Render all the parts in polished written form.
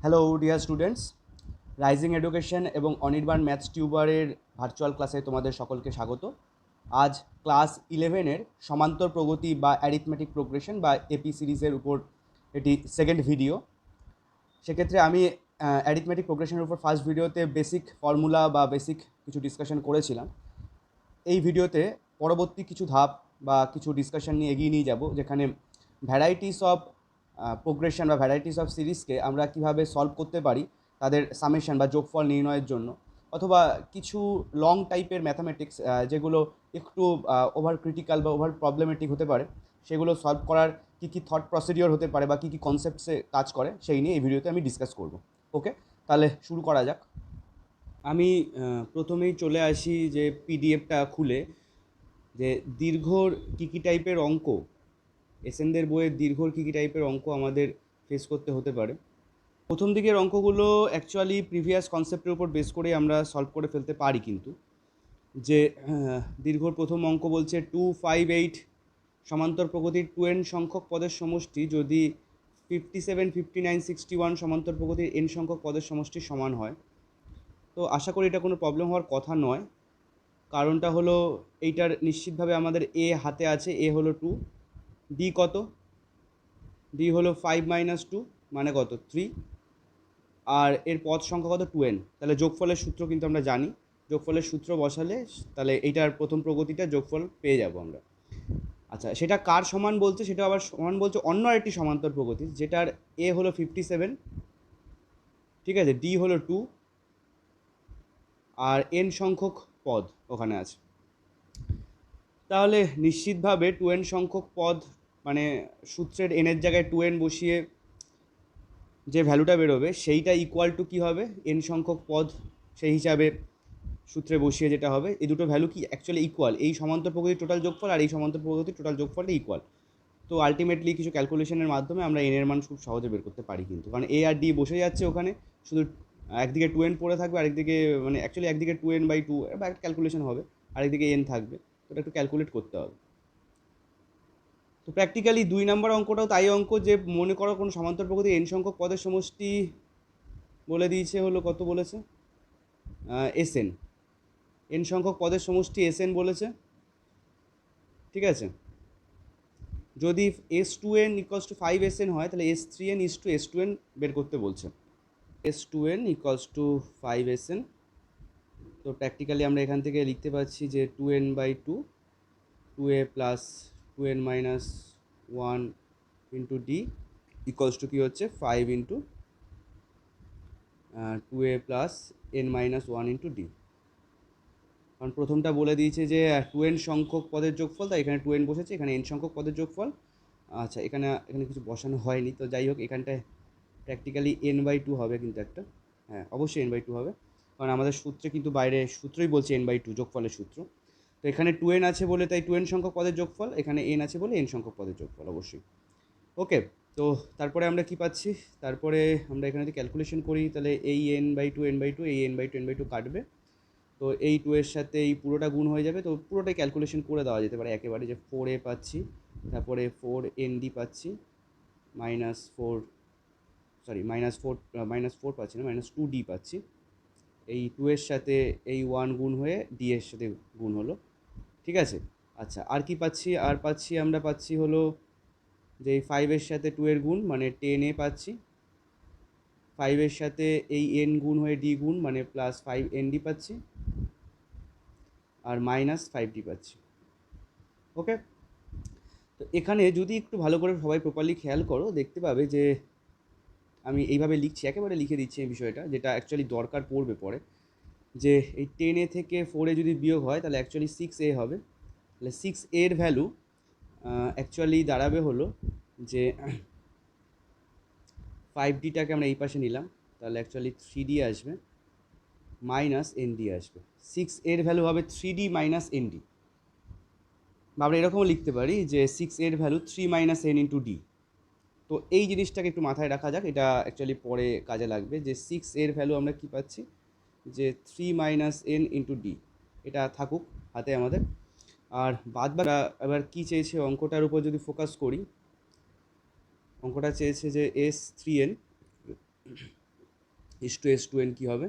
Hello dear students, rising education এবং Anirban maths টিউবারের virtual ক্লাসে তোমাদের সকলকে স্বাগত। আজ ক্লাস 11-এর সমান্তর প্রগতি বা অ্যারিথমেটিক প্রোগ্রেশন বা এপি সিরিজের উপর এটি সেকেন্ড ভিডিও। সেক্ষেত্রে আমি অ্যারিথমেটিক প্রোগ্রেশনের উপর ফার্স্ট ভিডিওতে বেসিক ফর্মুলা বা বেসিক কিছু ডিসকাশন করেছিলাম। এই ভিডিওতে পরবর্তী কিছু ধাপ বা কিছু ডিসকাশন নিয়ে এগিয়ে নিয়ে যাব, যেখানে ভ্যারাইটিস অফ প্রোগ্রেশন বা ভ্যারাইটিস অফ সিরিজকে আমরা কিভাবে সলভ করতে পারি তাদের সামেশন বা যোগফল নির্ণয়ের জন্য, অথবা কিছু লং টাইপের ম্যাথামেটিক্স যেগুলো একটু ওভার ক্রিটিক্যাল বা ওভার প্রবলেমেটিক হতে পারে, সেগুলো সলভ করার কী কী থট প্রসিডিওর হতে পারে বা কী কী কনসেপ্টসে কাজ করে সেই নিয়ে এই ভিডিওতে আমি ডিসকাস করব। ওকে, তাহলে শুরু করা যাক। আমি প্রথমেই চলে আসি যে পিডিএফটা খুলে, যে দীর্ঘর কী কী টাইপের অঙ্ক, এসএনদের বইয়ের দীর্ঘর কী কী টাইপের অঙ্ক আমাদের ফেস করতে হতে পারে। প্রথম দিকের অঙ্কগুলো অ্যাকচুয়ালি প্রিভিয়াস কনসেপ্টের উপর বেস করে আমরা সলভ করে ফেলতে পারি, কিন্তু যে দীর্ঘর প্রথম অঙ্ক বলছে 258 সমান্তর প্রগতির 2n সংখ্যক পদের সমষ্টি যদি 57, 59, 61 সমান্তর প্রগতির n সংখ্যক পদের সমষ্টির সমান হয়। তো আশা করি এটা কোনো প্রবলেম হওয়ার কথা নয়। কারণটা হলো এইটার নিশ্চিতভাবে আমাদের এ হাতে আছে, এ হলো 2, ডি কত, ডি হলো 5 - 2 মানে কত 3, আর এর পদ সংখ্যা কত 2n। তাহলে যোগফলের সূত্র কিন্তু আমরা জানি, যোগফলের সূত্র বসালে তাহলে এইটার প্রথম প্রগতিটা যোগফল পেয়ে যাব আমরা। আচ্ছা, সেটা কার সমান বলছে, সেটা আবার সমান বলছে অন্য আরেকটি সমান্তর প্রগতি যেটার এ হলো 57, ঠিক আছে, ডি হলো 2, আর n সংখ্যক পদ ওখানে আছে। তাহলে নিশ্চিতভাবে 2n সংখ্যক পদ মানে সূত্রের এনের জায়গায় 2n বসিয়ে যে ভ্যালুটা বেরোবে সেইটা ইকুয়াল টু কী হবে, n সংখ্যক পদ সেই হিসাবে সূত্রে বসিয়ে যেটা হবে, এই দুটো ভ্যালু কি অ্যাকচুয়ালি ইকুয়াল, এই সমান্তর প্রগতির টোটাল যোগফল আর এই সমান্তর প্রগতির টোটাল যোগফলটা ইকুয়াল। তো আলটিমেটলি কিছু ক্যালকুলেশনের মাধ্যমে আমরা এন এর মান খুব সহজে বের করতে পারি, কিন্তু কারণ এ আর ডি বসে যাচ্ছে ওখানে, শুধু একদিকে 2n পড়ে থাকবে, আরেকদিকে মানে অ্যাকচুয়ালি একদিকে 2n/2 বা একটা ক্যালকুলেশন হবে, আরেকদিকে n থাকবে, তো এটা একটু ক্যালকুলেট করতে হবে। তো প্র্যাকটিক্যালি 2 নম্বর অঙ্কটাও তাই অঙ্ক, যে মনে করো কোনো সমান্তর প্রগতি n সংখ্যক পদের সমষ্টি বলে দিয়েছে হলো কত বলেছে, এসএন, n সংখ্যক পদের সমষ্টি এসএন বলেছে, ঠিক আছে। যদি S2n ইকুয়ালস টু 5SN হয়, তাহলে S3n ইজ টু S2n বের করতে বলছে। S2n equals to 5SN। তো প্র্যাকটিক্যালি আমরা এখান থেকে লিখতে পাচ্ছি যে 2n/2, 2a plus 2n minus 1 into d equals to কী হচ্ছে 5 into 2a plus n minus 1 into d. কারণ প্রথমটা বলে দিয়েছে যে 2n সংখ্যক পদের যোগফল, তাই এখানে 2n বসেছে, এখানে n সংখ্যক পদের যোগফল। আচ্ছা, এখানে কিছু বসানো হয়নি, তো যাই হোক এখানটায় প্র্যাকটিক্যালি n/2 হবে, কিন্তু একটা, হ্যাঁ অবশ্যই n/2 হবে, কারণ আমাদের সূত্রে কিন্তু বাইরে সূত্রই বলছে n/2 যোগফলের সূত্র। তো এখানে 2n আছে বলে তাই 2n সংখ্যক পদের যোগফল, এখানে n আছে বলে n সংখ্যক পদের যোগফল অবশ্যই। ওকে, তো তারপরে আমরা কি পাচ্ছি, তারপরে আমরা এখানে যদি ক্যালকুলেশন করি তাহলে এই n/2 এই n/2 কাটবে, তো এই 2 এর সাথে এই পুরোটা গুণ হয়ে যাবে, তো পুরোটাই ক্যালকুলেশন করে দেওয়া যেতে পারে একেবারে, যে 4a পাচ্ছি, তারপরে 4nd পাচ্ছি, -4 পাচ্ছি না, -2d পাচ্ছি, এই 2 এর সাথে এই 1 গুণ হয়ে d এর সাথে গুণ হলো, ঠিক আছে। আচ্ছা, আর কি পাচ্ছি, আর পাচ্ছি আমরা পাচ্ছি হলো যে এই 5 এর সাথে 2 এর গুণ মানে 10a পাচ্ছি, 5 এর সাথে এই n গুণ হয়ে d গুণ মানে প্লাস 5nd পাচ্ছি, আর -5d পাচ্ছি। ওকে, তো এখানে যদি একটু ভালো করে সবাই প্রপারলি খেয়াল করো, দেখতে পাবে যে আমি এইভাবে লিখছি, একেবারে লিখে দিচ্ছি এই বিষয়টা, যেটা অ্যাকচুয়ালি দরকার পড়বে পরে, যে এই 10a থেকে 4a যদি বিয়োগ হয় তাহলে অ্যাকচুয়ালি 6a হবে। তাহলে 6a এর ভ্যালু অ্যাকচুয়ালি দাঁড়াবে হলো যে 5dটাকে আমরা এই পাশে নিলাম, তাহলে অ্যাকচুয়ালি 3d আসবে, -nd আসবে। 6a এর ভ্যালু হবে 3d - nd, বা আমরা এরকমও লিখতে পারি যে 6a এর ভ্যালু 3 - n ইন্টু d। তো এই জিনিসটাকে একটু মাথায় রাখা যাক, এটা অ্যাকচুয়ালি পরে কাজে লাগবে, যে 6 এর ভ্যালু আমরা কি পাচ্ছি, যে 3 - n ইন্টু ডি, এটা থাকুক হাতে আমাদের। আর বাদ এবার কী চেয়েছে অঙ্কটার উপর যদি ফোকাস করি, অঙ্কটা চেয়েছে যে S3n is two S two N কী হবে,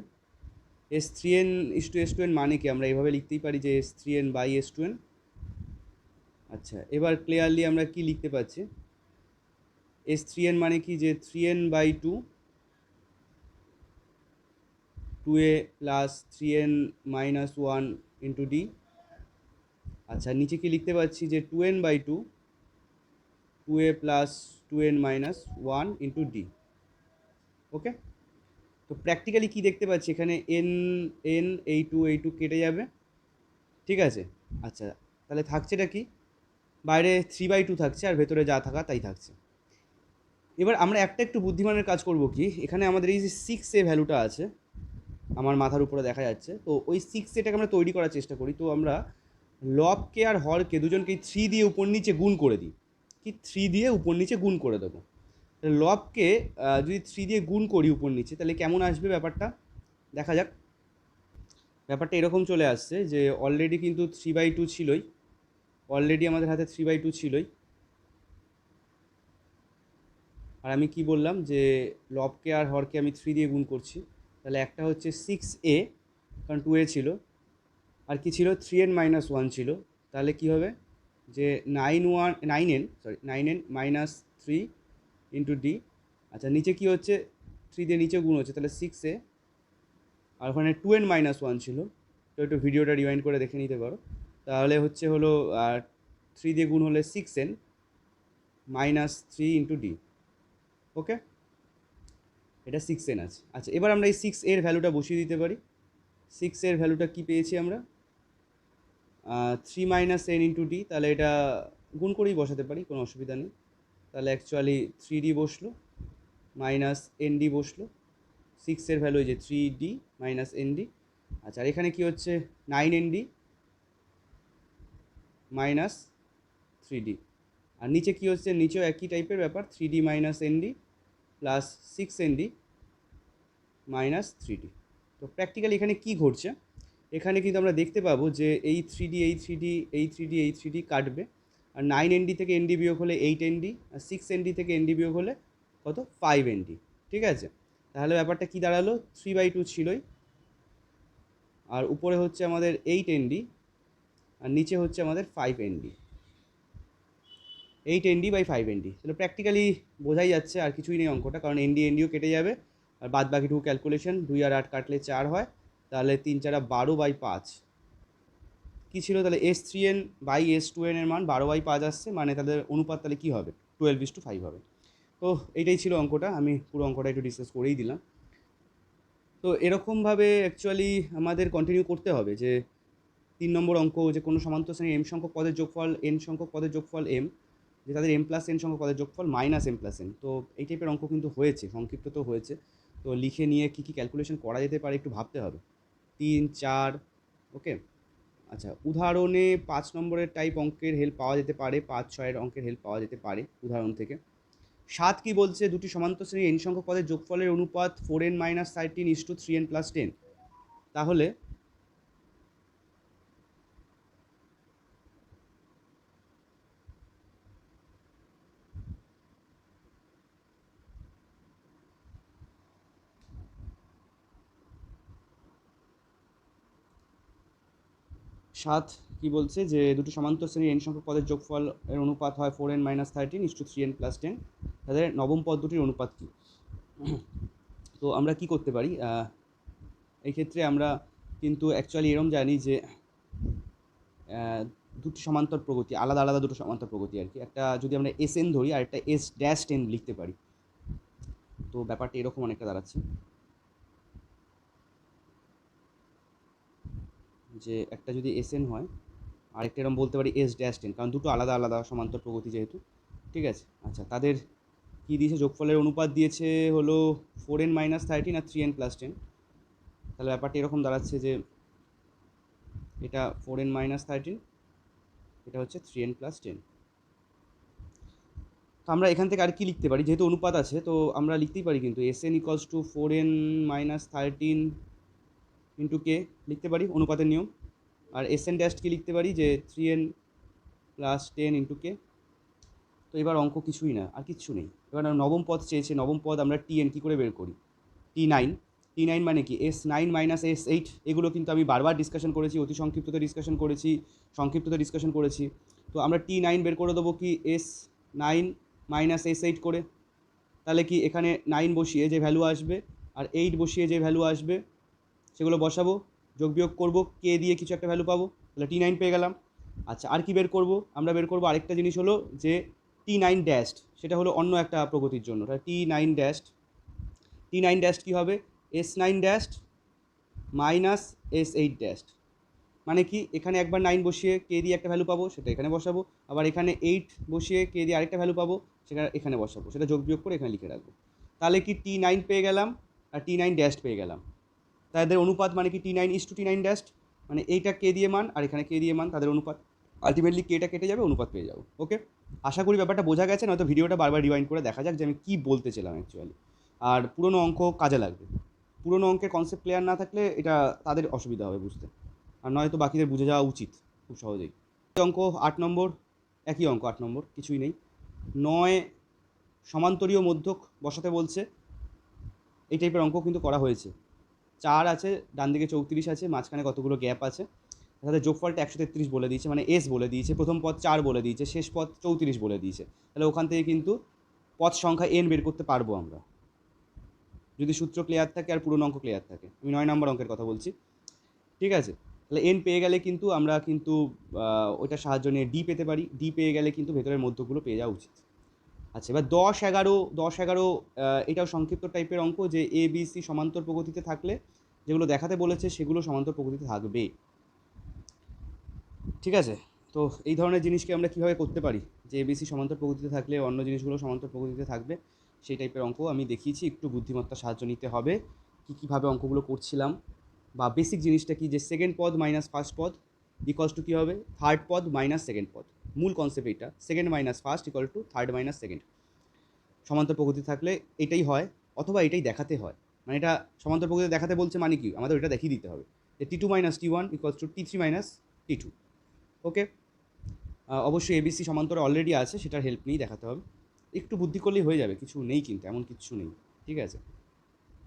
S three N is two S two N মানে কি আমরা এভাবে লিখতেই পারি যে S three N by S two N. আচ্ছা, এবার ক্লিয়ারলি আমরা কি লিখতে পারছি, এস থ্রি এন মানে কি যে three N by two, two a plus three n minus one into d. আচ্ছা, নিচে কি লিখতে পাচ্ছি যে two n by two, two a plus two n minus one into d. Okay, তো প্র্যাকটিক্যালি কি দেখতে পাচ্ছি এখানে এন এন এই টু কেটে যাবে, ঠিক আছে। আচ্ছা, তাহলে থাকছেটা কি, বাইরে থ্রি বাই টু থাকছে আর ভেতরে যা থাকা তাই থাকছে। এবার আমরা একটা একটু বুদ্ধিমানের কাজ করব কি, এখানে আমাদের এই যে সিক্স এ ভ্যালুটা আছে আমার মাথার উপরে দেখা যাচ্ছে, তো ওই সিক্স এটাকে আমরা তৈরি করার চেষ্টা করি। তো আমরা লবকে আর হরকে দুজনকেই থ্রি দিয়ে উপর নিচে গুণ করে দিই, কি থ্রি দিয়ে উপর নিচে গুণ করে দেবো। লবকে যদি থ্রি দিয়ে গুণ করি উপর নিচে, তাহলে কেমন আসবে ব্যাপারটা দেখা যাক। ব্যাপারটা এরকম চলে আসছে যে অলরেডি কিন্তু থ্রি বাই টু ছিলই, অলরেডি আমাদের হাতে থ্রি বাই টু ছিলই। আর আমি কি বললাম যে লবকে আর হরকে আমি থ্রি দিয়ে গুণ করছি, তাহলে একটা হচ্ছে সিক্স এ, কারণ টু এ ছিল, আর কি ছিল থ্রি এন মাইনাস ওয়ান ছিল, তাহলে কি হবে যে nine N minus three into d. আচ্ছা, নিচে কি হচ্ছে থ্রি দিয়ে নিচে গুণ হচ্ছে, তাহলে সিক্স এ, আর ওখানে টু এন মাইনাস ওয়ান ছিল, তো একটু ভিডিওটা রিওয়াইন্ড করে দেখে নিতে পারো। তাহলে হলো থ্রি দিয়ে গুণ হলে six n minus three into d. Okay, এটা সিক্স এন আছে। আচ্ছা, এবার আমরা এই সিক্স এর ভ্যালুটা বসিয়ে দিতে পারি। সিক্স এর ভ্যালুটা কী পেয়েছি আমরা, three minus N into D, তাহলে এটা গুণ করেই বসাতে পারি, কোনো অসুবিধা নেই। তাহলে অ্যাকচুয়ালি থ্রি ডি বসলো মাইনাস এন ডি বসলো, সিক্সের ভ্যালু যে three d minus n d. আচ্ছা, আর এখানে কী হচ্ছে nine n d minus three d, আর নিচে কী হচ্ছে, নিচেও একই টাইপের ব্যাপার, three d minus n d plus six n d minus three d. তো প্র্যাকটিক্যালি এখানে কী ঘটছে, এখানে কিন্তু আমরা দেখতে পাবো যে এই থ্রি ডি এই থ্রি ডি এই থ্রি ডি এই থ্রি ডি কাটবে, আর নাইন এন ডি থেকে এন ডি বিয়োগ হলে এইট এন ডি, আর সিক্স এন ডি থেকে এন ডি বিয়োগ হলে কত ফাইভ এন ডি, ঠিক আছে। তাহলে ব্যাপারটা কী দাঁড়ালো, থ্রি বাই টু ছিলই, আর উপরে হচ্ছে আমাদের এইট এন ডি, আর নিচে হচ্ছে আমাদের five N D, eight N D by five N D. তাহলে প্র্যাকটিক্যালি বোঝাই যাচ্ছে আর কিছুই নেই অঙ্কটা, কারণ এন ডি এন ডিও কেটে যাবে, আর বাদ বাকিটুকু ক্যালকুলেশন, 2 আর 8 কাটলে 4 হয়, তাহলে 3 4 12 বাই 5 কী ছিল, তাহলে S three N by S two N এর মান 12 বাই 5 আসছে, মানে তাদের অনুপাত তাহলে কী হবে 12:5 হবে। তো এইটাই ছিল অঙ্কটা, আমি পুরো অঙ্কটা একটু ডিসকাস করেই দিলাম। তো এরকমভাবে অ্যাকচুয়ালি আমাদের কন্টিনিউ করতে হবে যে 3 নম্বর অঙ্ক, যে কোনো সমান্তর শ্রেণীর এম সংখ্যক পদের যোগফল এন সংখ্যক পদের যোগফল এম, যে তাদের এম প্লাস এন সংখ্যক পদের যোগফল মাইনাস এম প্লাস এন। তো এই টাইপের অঙ্ক কিন্তু হয়েছে, সংক্ষিপ্ত তো হয়েছে, তো লিখে নিয়ে কী কী ক্যালকুলেশন করা যেতে পারে একটু ভাবতে হবে। 3 4, ওকে। আচ্ছা, উদাহরণে 5 নম্বরের টাইপ অঙ্কের হেল্প পাওয়া যেতে পারে, 5 6 অঙ্কের হেল্প পাওয়া যেতে পারে উদাহরণ থেকে। 7 কি বলছে, দুটি সমান্তর শ্রেণীর এন সংখ্যক পদের যোগফলের অনুপাত 4n minus 13 is to 3n plus 10। তাহলে সাত কি বলছে যে দুটি সমান্তর শ্রেণীর এন সংখ্যক পদের যোগফল এর অনুপাত হয় 4n minus 13 is to 3n plus 10। তাদের নবম পদ দুটির অনুপাত কী। তো আমরা কি করতে পারি, এই ক্ষেত্রে আমরা কিন্তু অ্যাকচুয়ালি এরম জানি যে দুটি সমান্তর প্রগতি আলাদা আলাদা, দুটো সমান্তর প্রগতি আর কি, একটা যদি আমরা এস এন ধরি আর একটা এস ড্যাশ টেন লিখতে পারি। তো ব্যাপারটা এরকম অনেকটা দাঁড়াচ্ছে যে একটা যদি এস এন হয় আরেকটা এরকম বলতে পারি এস ড্যাশ টেন, কারণ দুটো আলাদা আলাদা সমান্তর প্রগতি যেহেতু, ঠিক আছে। আচ্ছা, তাদের কী দিয়েছে, যোগফলের অনুপাত দিয়েছে হলো 4n মাইনাস 13 আর 3n প্লাস 10। তাহলে ব্যাপারটা এরকম দাঁড়াচ্ছে যে এটা 4n মাইনাস 13, এটা হচ্ছে 3n প্লাস 10। তো আমরা এখান থেকে আর কি লিখতে পারি, যেহেতু অনুপাত আছে তো আমরা লিখতেই পারি কিন্তু S n equals to 4n minus 13 into k লিখতে পারি অনুপাতের নিয়ম, আর এস এন ড্যাশ কি লিখতে পারি যে 3n প্লাস 10 ইন্টু কে। তো এবার অঙ্ক কিছুই না, আর কিচ্ছু নেই। এবার নবম পদ চেয়েছে, নবম পদ আমরা টিএন কী করে বের করি, T9, T9 মানে কি S9 মাইনাস S8, এগুলো কিন্তু আমি বারবার ডিসকাশন করেছি, অতি সংক্ষিপ্ততে ডিসকাশন করেছি, সংক্ষিপ্ততে ডিসকাশন করেছি। তো আমরা T9 বের করে দেবো কি S9 মাইনাস S8 করে। তাহলে কি এখানে 9 বসিয়ে যে ভ্যালু আসবে আর 8 বসিয়ে যে ভ্যালু আসবে সেগুলো বসাবো, যোগ বিয়োগ করবো, কে দিয়ে কিছু একটা ভ্যালু পাবো, তাহলে T9 পেয়ে গেলাম। আচ্ছা, আর কি বের করব? আমরা বের করবো আরেকটা জিনিস হলো যে T9 ড্যাশড, সেটা হলো অন্য একটা প্রগতির জন্য। T9 ড্যাশড, T9 ড্যাশড কী হবে? S9 dashed minus S8 dashed. মানে কি এখানে একবার 9 বসিয়ে কে দিয়ে একটা ভ্যালু পাবো, সেটা এখানে বসাবো, আবার এখানে 8 বসিয়ে কে দিয়ে আরেকটা ভ্যালু পাবো, সেটা এখানে বসাবো, সেটা যোগ বিয়োগ করে এখানে লিখে রাখবো। তাহলে কি T9 পেয়ে গেলাম আর T9 ড্যাশড পেয়ে গেলাম। তাদের অনুপাত মানে কি T9:T9 ড্যাশড, মানে এইটা কে দিয়ে মান আর এখানে কে দিয়ে মান, তাদের অনুপাত। আলটিমেটলি কেটা কেটে যাবে, অনুপাত পেয়ে যাবো। ওকে, আশা করি ব্যাপারটা বোঝা গেছে, নয়তো ভিডিওটা বারবার রিওয়াইন্ড করে দেখা যাক যে আমি কী বলতে ছিলাম অ্যাকচুয়ালি। আর পুরোনো অঙ্ক কাজে লাগবে, পুরোনো অঙ্কের কনসেপ্ট ক্লিয়ার না থাকলে এটা তাদের অসুবিধা হবে বুঝতে, আর নয়তো বাকিদের বুঝে যাওয়া উচিত খুব সহজেই। অঙ্ক 8 নম্বর, একই অঙ্ক 8 নম্বর, কিছুই নেই। 9 সমান্তরীয় মধ্যক বসাতে বলছে, এই টাইপের অঙ্ক কিন্তু করা হয়েছে। 4 আছে, ডান দিকে 34 আছে, মাঝখানে কতগুলো গ্যাপ আছে, তাহলে যোগফলটা 133 বলে দিয়েছে, মানে এস বলে দিয়েছে, প্রথম পদ 4 বলে দিয়েছে, শেষ পদ 34 বলে দিয়েছে। তাহলে ওখান থেকে কিন্তু পদ সংখ্যা n বের করতে পারবো আমরা, যদি সূত্র ক্লিয়ার থাকে আর পুরোনো অঙ্ক ক্লিয়ার থাকে। আমি 9 নম্বর অঙ্কের কথা বলছি, ঠিক আছে? তাহলে n পেয়ে গেলে কিন্তু আমরা কিন্তু ওইটার সাহায্য নিয়ে d পেতে পারি, d পেয়ে গেলে কিন্তু ভেতরের মধ্যগুলো পেয়ে যাওয়া উচিত। আচ্ছা, এবার 10-11 এটাও সংক্ষিপ্ত টাইপের অঙ্ক, যে এ বি সি সমান্তর প্রগতিতে থাকলে যেগুলো দেখাতে বলেছে সেগুলো সমান্তর প্রগতিতে থাকবে, ঠিক আছে? তো এই ধরনের জিনিসকে আমরা কীভাবে করতে পারি, যে এবিসি সমান্তর প্রগতিতে থাকলে অন্য জিনিসগুলো সমান্তর প্রগতিতে থাকবে, সেই টাইপের অঙ্ক আমি দেখিয়েছি। একটু বুদ্ধিমত্তার সাহায্য নিতে হবে, কীভাবে অঙ্কগুলো করছিলাম, বা বেসিক জিনিসটা কি, যে সেকেন্ড পদ মাইনাস ফার্স্ট পদ ইকুয়ালস টু কী হবে, থার্ড পদ মাইনাস সেকেন্ড পদ। মূল কনসেপ্ট এইটা, second minus first equal to third minus second. সমান্তর প্রগতি থাকলে এটাই হয়, অথবা এটাই দেখাতে হয়। মানে এটা সমান্তর প্রগতি দেখাতে বলছে মানে কি, আমাদের ওইটা দেখিয়ে দিতে হবে, যে T2 minus T1 equals to T3 minus T2। ওকে, অবশ্যই এবিসি সমান্তরে অলরেডি আছে, সেটার হেল্প নিয়েই দেখাতে হবে। একটু বুদ্ধি করলেই হয়ে যাবে, কিছু নেই কিন্তু, এমন কিছু নেই, ঠিক আছে?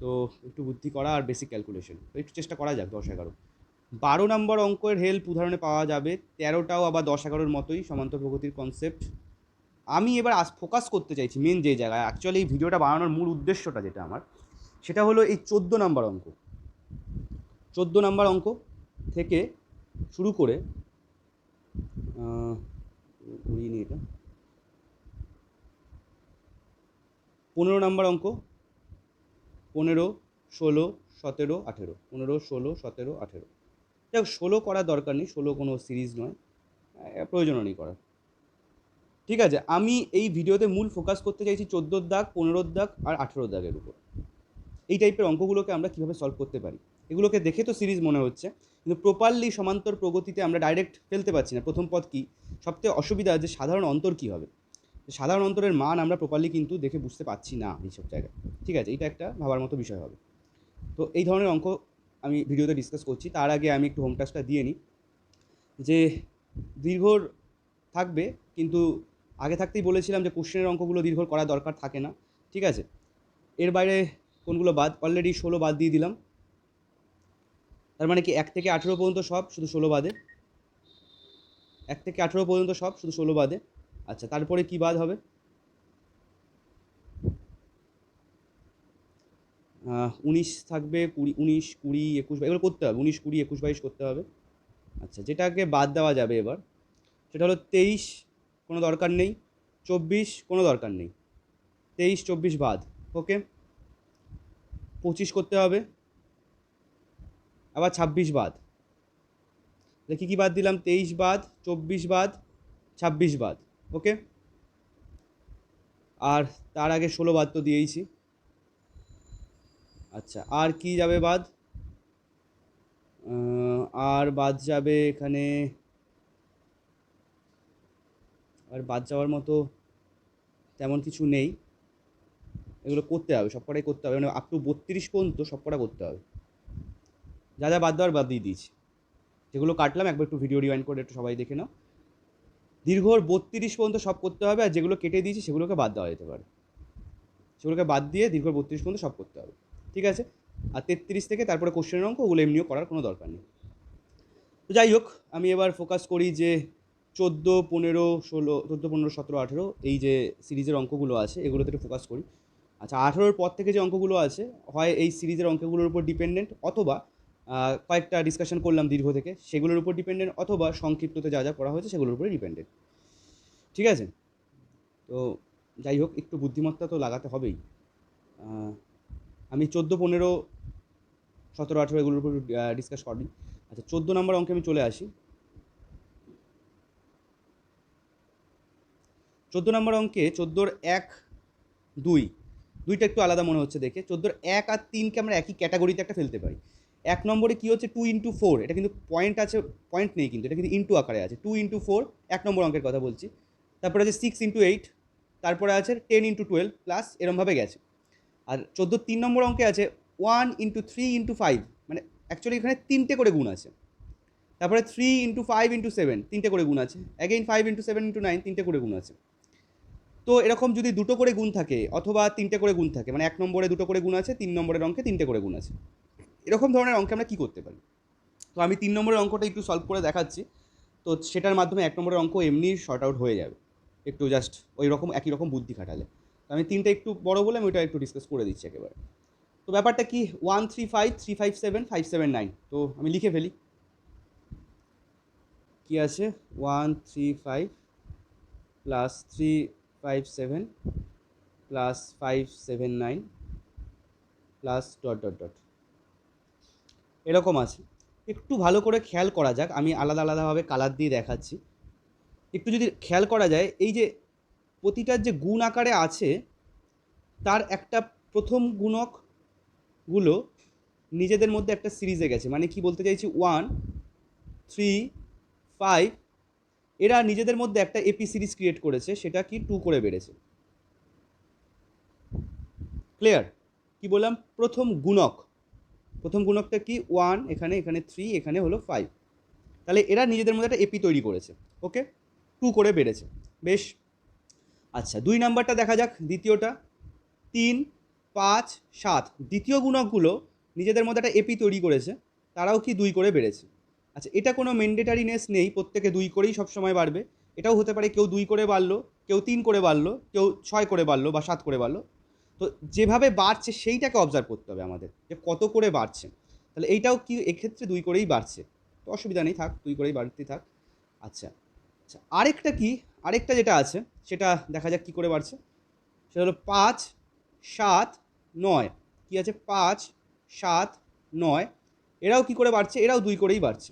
তো একটু বুদ্ধি করা আর বেসিক ক্যালকুলেশন, তো একটু চেষ্টা করা যাক। 10-11 12 নম্বর অঙ্কের হেল্প উদাহরণে পাওয়া যাবে। 13টাও আবার 10-11-র মতোই সমান্তর প্রগতির কনসেপ্ট। আমি এবার ফোকাস করতে চাইছি মেন যে জায়গায়, অ্যাকচুয়ালি এই ভিডিওটা বানানোর মূল উদ্দেশ্যটা যেটা আমার, সেটা হলো এই 14 নম্বর অঙ্ক। 14 নম্বর অঙ্ক থেকে শুরু করে উড়িয়ে নিই এটা, 15 নম্বর অঙ্ক, 15, 16, 17, 18, 15, 16, 17, 18। যাই হোক, 16 করার দরকার নেই, 16 কোনো সিরিজ নয়, প্রয়োজনও নেই করার, ঠিক আছে? আমি এই ভিডিওতে মূল ফোকাস করতে চাইছি 14 দাগ, 15 দাগ আর 18 দাগের উপর। এই টাইপের অঙ্কগুলোকে আমরা কীভাবে সলভ করতে পারি, এগুলোকে দেখে তো সিরিজ মনে হচ্ছে, কিন্তু প্রপারলি সমান্তর প্রগতিতে আমরা ডাইরেক্ট ফেলতে পারছি না। প্রথম পদ কী, সবথেকে অসুবিধা যে সাধারণ অন্তর কী হবে, সাধারণ অন্তরের মান আমরা প্রপারলি কিন্তু দেখে বুঝতে পারছি না এইসব জায়গায়, ঠিক আছে? এটা একটা ভাবার মতো বিষয় হবে। তো এই ধরনের অঙ্ক আমি ভিডিওতে ডিসকাস করছি। তার আগে আমি একটু হোম টাস্কটা দিয়ে নিই, যে দীর্ঘর থাকবে, কিন্তু আগে থাকতেই বলেছিলাম যে কোশ্চেনের অঙ্কগুলো দীর্ঘর করা দরকার থাকে না, ঠিক আছে? এর বাইরে কোনগুলো বাদ, অলরেডি 16 বাদ দিয়ে দিলাম। তার মানে কি 1 থেকে 18 পর্যন্ত সব, শুধু 16 বাদে। 1 থেকে 18 পর্যন্ত সব, শুধু 16 বাদে। আচ্ছা, তারপরে কি বাদ হবে? 19 থাকবে, 20, 19, 20, 21, এগুলো করতে হবে, 19, 20, 21, 22 করতে হবে। আচ্ছা, যেটাকে বাদ দেওয়া যাবে এবার, সেটা হলো 23, কোনো দরকার নেই। 24, কোনো দরকার নেই। 23, 24 বাদ। ওকে, 25 করতে হবে, আবার 26 বাদ। দেখি কী বাদ দিলাম, 23 বাদ, 24 বাদ, 26 বাদ। ওকে, আর তার আগে 16 বাদ তো দিয়েইছি। আচ্ছা, আর কি যাবে বাদ? আর বাদ যাবে এখানে, আর বাদ যাওয়ার মতো তেমন কিছু নেই। এগুলো করতে হবে, সবকটাই করতে হবে, মানে আপ টু 32 পর্যন্ত সবকটা করতে হবে। যা যা বাদ দেওয়ার বাদ দিয়ে দিয়েছি, যেগুলো কাটলাম একবার একটু ভিডিও রিওয়াইন্ড করে একটু সবাই দেখে নাও। দীর্ঘর 32 পর্যন্ত সব করতে হবে, আর যেগুলো কেটে দিয়েছি সেগুলোকে বাদ দেওয়া যেতে পারে, সেগুলোকে বাদ দিয়ে দীর্ঘর 32 পর্যন্ত সব করতে হবে, ঠিক আছে? আর 33 থেকে তারপরে কোশ্চেনের অঙ্ক, ওগুলো এমনিও করার কোনো দরকার নেই। তো যাই হোক, আমি এবার ফোকাস করি যে 14, 15, 16, 14, 15, 17, 18 এই যে সিরিজের অঙ্কগুলো আছে এগুলোতে একটু ফোকাস করি। আচ্ছা, 18-র পর থেকে যে অঙ্কগুলো আছে হয় এই সিরিজের অঙ্কগুলোর উপর ডিপেন্ডেন্ট, অথবা কয়েকটা ডিসকাশন করলাম দীর্ঘ থেকে সেগুলোর উপর ডিপেন্ডেন্ট, অথবা সংক্ষিপ্ততে যা যা করা হয়েছে সেগুলোর উপরে ডিপেন্ডেন্ট। ঠিক আছে? তো যাই হোক, একটু বুদ্ধিমত্তা তো লাগাতে হবেই। আমি 14, 15, 17, 18 এগুলোর উপর ডিসকাস করি। আচ্ছা, 14 নম্বর অঙ্কে আমি চলে আসি। 14 নম্বর অঙ্কে 14-র 1, 2, দুইটা একটু আলাদা মনে হচ্ছে দেখে। 14-র 1 আর 3কে আমরা একই ক্যাটাগরিতে একটা ফেলতে পারি। 1 নম্বরে কী হচ্ছে 2 × 4, এটা কিন্তু পয়েন্ট আছে, পয়েন্ট নেই কিন্তু, এটা কিন্তু ইন্টু আকারে আছে। 2 × 4 1 নম্বর অঙ্কের কথা বলছি। তারপরে আছে 6 × 8, তারপরে আছে 10 × 12 প্লাস, এরমভাবে গেছে। আর 14 3 নম্বর অঙ্কে আছে 1 × 3 × 5, মানে অ্যাকচুয়ালি এখানে 3টে করে গুণ আছে। তারপরে 3 × 5 × 7 3টে করে গুণ আছে। অ্যাগেইন 5 × 7 × 9 3টে করে গুণ আছে। তো এরকম যদি দুটো করে গুণ থাকে অথবা 3টে করে গুণ থাকে, মানে 1 নম্বরে 2টো করে গুণ আছে, 3 নম্বরের অঙ্কে 3টে করে গুণ আছে, এরকম ধরনের অঙ্কে আমরা কী করতে পারি? তো আমি 3 নম্বরের অঙ্কটা একটু সলভ করে দেখাচ্ছি। তো সেটার মাধ্যমে 1 নম্বরের অঙ্ক এমনি শর্ট আউট হয়ে যাবে, একটু জাস্ট ওই রকম একই রকম বুদ্ধি খাটালে। তো আমি 3টে একটু বড় বলে আমি ওটা একটু ডিসকাস করে দিচ্ছি একেবারে। তো ব্যাপারটা কি, 1 3 5 3 5 7 5 7 9, তো আমি লিখে ফেলি। কি আছে 1 3 5 plus 3 5 7 plus 5 7 9 plus dot dot dot, এরকম আছে। একটু ভালো করে খেয়াল করা যাক, আমি আলাদা আলাদাভাবে কালার দিয়ে দেখাচ্ছি। একটু যদি খেয়াল করা যায়, এই যে প্রতিটার যে গুণ আকারে আছে তার একটা প্রথম গুণকগুলো নিজেদের মধ্যে একটা সিরিজে গেছে। মানে কি বলতে চাইছি, 1 3 5 এরা নিজেদের মধ্যে একটা এপি সিরিজ ক্রিয়েট করেছে, সেটা কি 2 করে বেড়েছে। ক্লিয়ার? কি বললাম, প্রথম গুণকটা কি 1, এখানে 3, এখানে হলো 5, তাহলে এরা নিজেদের মধ্যে একটা এপি তৈরি করেছে। ওকে, 2 করে বেড়েছে, বেশ। আচ্ছা, 2 নাম্বারটা দেখা যাক, দ্বিতীয়টা 3 5 7, দ্বিতীয় গুণকগুলো নিজেদের মধ্যে একটা এপি তৈরি করেছে, তারাও কি 2 করে বেড়েছে। আচ্ছা, এটা কোনো ম্যান্ডেটারিনেস নেই, প্রত্যেকে 2 করেই সবসময় বাড়বে। এটাও হতে পারে কেউ 2 করে বাড়লো, কেউ 3 করে বাড়লো, কেউ 6 করে বাড়লো বা 7 করে বাড়লো। তো যেভাবে বাড়ছে সেইটাকে অবজার্ভ করতে হবে আমাদের, যে কত করে বাড়ছে। তাহলে এইটাও কি এক্ষেত্রে 2 করেই বাড়ছে, তো অসুবিধা নেই, থাক 2 করেই বাড়তে থাক। আচ্ছা আচ্ছা, আরেকটা যেটা আছে সেটা দেখা যাক কী করে বাড়ছে। সেটা হলো 5 7 9, কী আছে 5 7 9, এরাও কী করে বাড়ছে, এরাও 2 করেই বাড়ছে।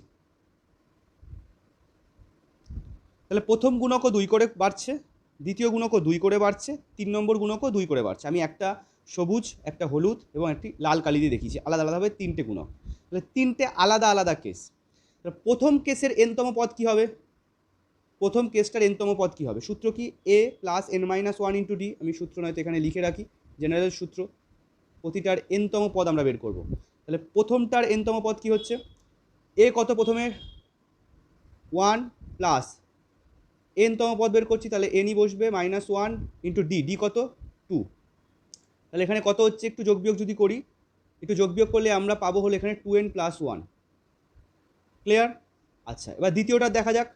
তাহলে প্রথম গুণকও 2 করে বাড়ছে, দ্বিতীয় গুণকও 2 করে বাড়ছে, 3 নম্বর গুণকও 2 করে বাড়ছে। আমি একটা সবুজ, একটা হলুদ এবং একটি লাল কালি দিয়ে দেখিয়েছি আলাদা আলাদাভাবে 3টে গুণক। তাহলে 3টে আলাদা আলাদা কেস। তাহলে প্রথম কেসের এনতম পদ কী হবে, প্রথম কেসটার এনতম পদ কী হবে, সূত্র কি a প্লাস n-1 × d, আমি সূত্র নয়তো এখানে লিখে রাখি, জেনারেল সূত্র, প্রতিটার এনতম পদ আমরা বের করব। তাহলে প্রথমটার এনতম পদ কী হচ্ছে, a কত প্রথমে 1 প্লাস এনতম পদ বের করছি, তাহলে nই বসবে -1 × d, d কত 2, তাহলে এখানে কত হচ্ছে, একটু যোগ বিয়োগ যদি করি, একটু যোগ বিয়োগ করলে আমরা পাবো হলো এখানে 2n + 1। ক্লিয়ার? আচ্ছা, এবার দ্বিতীয়টা দেখা যাক।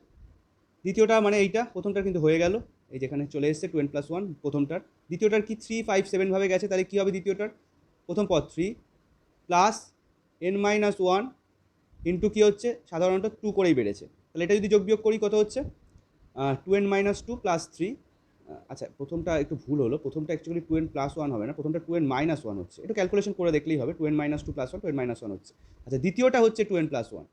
দ্বিতীয়টা মানে এইটা, প্রথমটার কিন্তু হয়ে গেল, এই যেখানে চলে এসছে 2n + 1 প্রথমটার। দ্বিতীয়টার কি 3 5 7 ভাবে গেছে, তাহলে কী হবে দ্বিতীয়টার, প্রথম পদ 3 প্লাস n-1 ইন্টু কী হচ্ছে, সাধারণত 2 করেই বেড়েছে, তাহলে এটা যদি যোগ বিয়োগ করি কত হচ্ছে 2n - 2 প্লাস 3। আচ্ছা, প্রথমটা একটু ভুল হলো, প্রথমটা অ্যাকচুয়ালি 2n + 1 হবে না, প্রথমটা 2n - 1 হচ্ছে, একটু ক্যালকুলেশন করে দেখলেই হবে, 2n - 2 + 1 2n - 1 হচ্ছে। আচ্ছা, দ্বিতীয়টা হচ্ছে 2n + 1,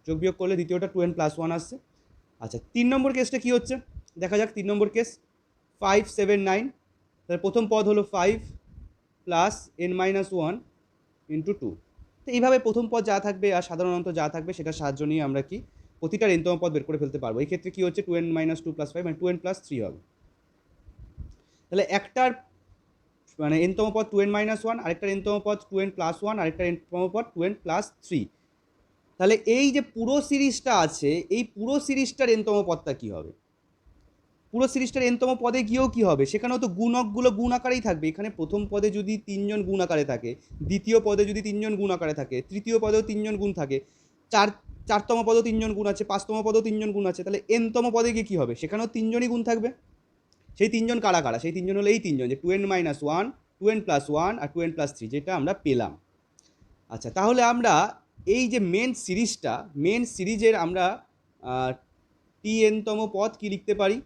যোগ বিয়োগ করলে দ্বিতীয়টা 2n + 1 আসছে। আচ্ছা, 3 নম্বর কেসটা কী হচ্ছে দেখা যাক। 3 নম্বর কেস 5 7 9, তাহলে প্রথম পদ হলো 5 প্লাস n-1 ইন্টু 2। তো এইভাবে প্রথম পদ যা থাকবে আর সাধারণত যা থাকবে সেটার সাহায্য নিয়ে আমরা কি প্রতিটার এনতম পদ বের করে ফেলতে পারবো। এই ক্ষেত্রে কী হচ্ছে 2n - 2 + 5 মানে 2n + 3 হবে। তাহলে একটার মানে এনতম পদ 2n - 1, আরেকটার এনতম পদ 2n + 1, আরেকটার এনতম পদ 2n + 3। তাহলে এই যে পুরো সিরিজটা আছে, এই পুরো সিরিজটার এনতম পদটা কী হবে, পুরো সিরিজটার এনতম পদে গিয়েও কী হবে, সেখানেও তো গুণকগুলো গুণ আকারেই থাকবে। এখানে প্রথম পদে যদি 3জন গুণ আকারে থাকে, দ্বিতীয় পদে যদি 3জন গুণ আকারে থাকে, তৃতীয় পদেও 3জন গুণ থাকে, চারতম পদেও 3জন গুণ আছে, 5তম পদেও 3জন গুণ আছে, তাহলে এনতম পদে গিয়ে কী হবে, সেখানেও 3জনই গুণ থাকবে। সেই 3জন কারা কারা, সেই 3জন হলো এই 3জন, যে 2n-1, 2n+1 আর 2n+3, যেটা আমরা পেলাম। আচ্ছা, তাহলে আমরা এই যে মেন সিরিজের আমরা tn-তম পদ কি লিখতে পারি,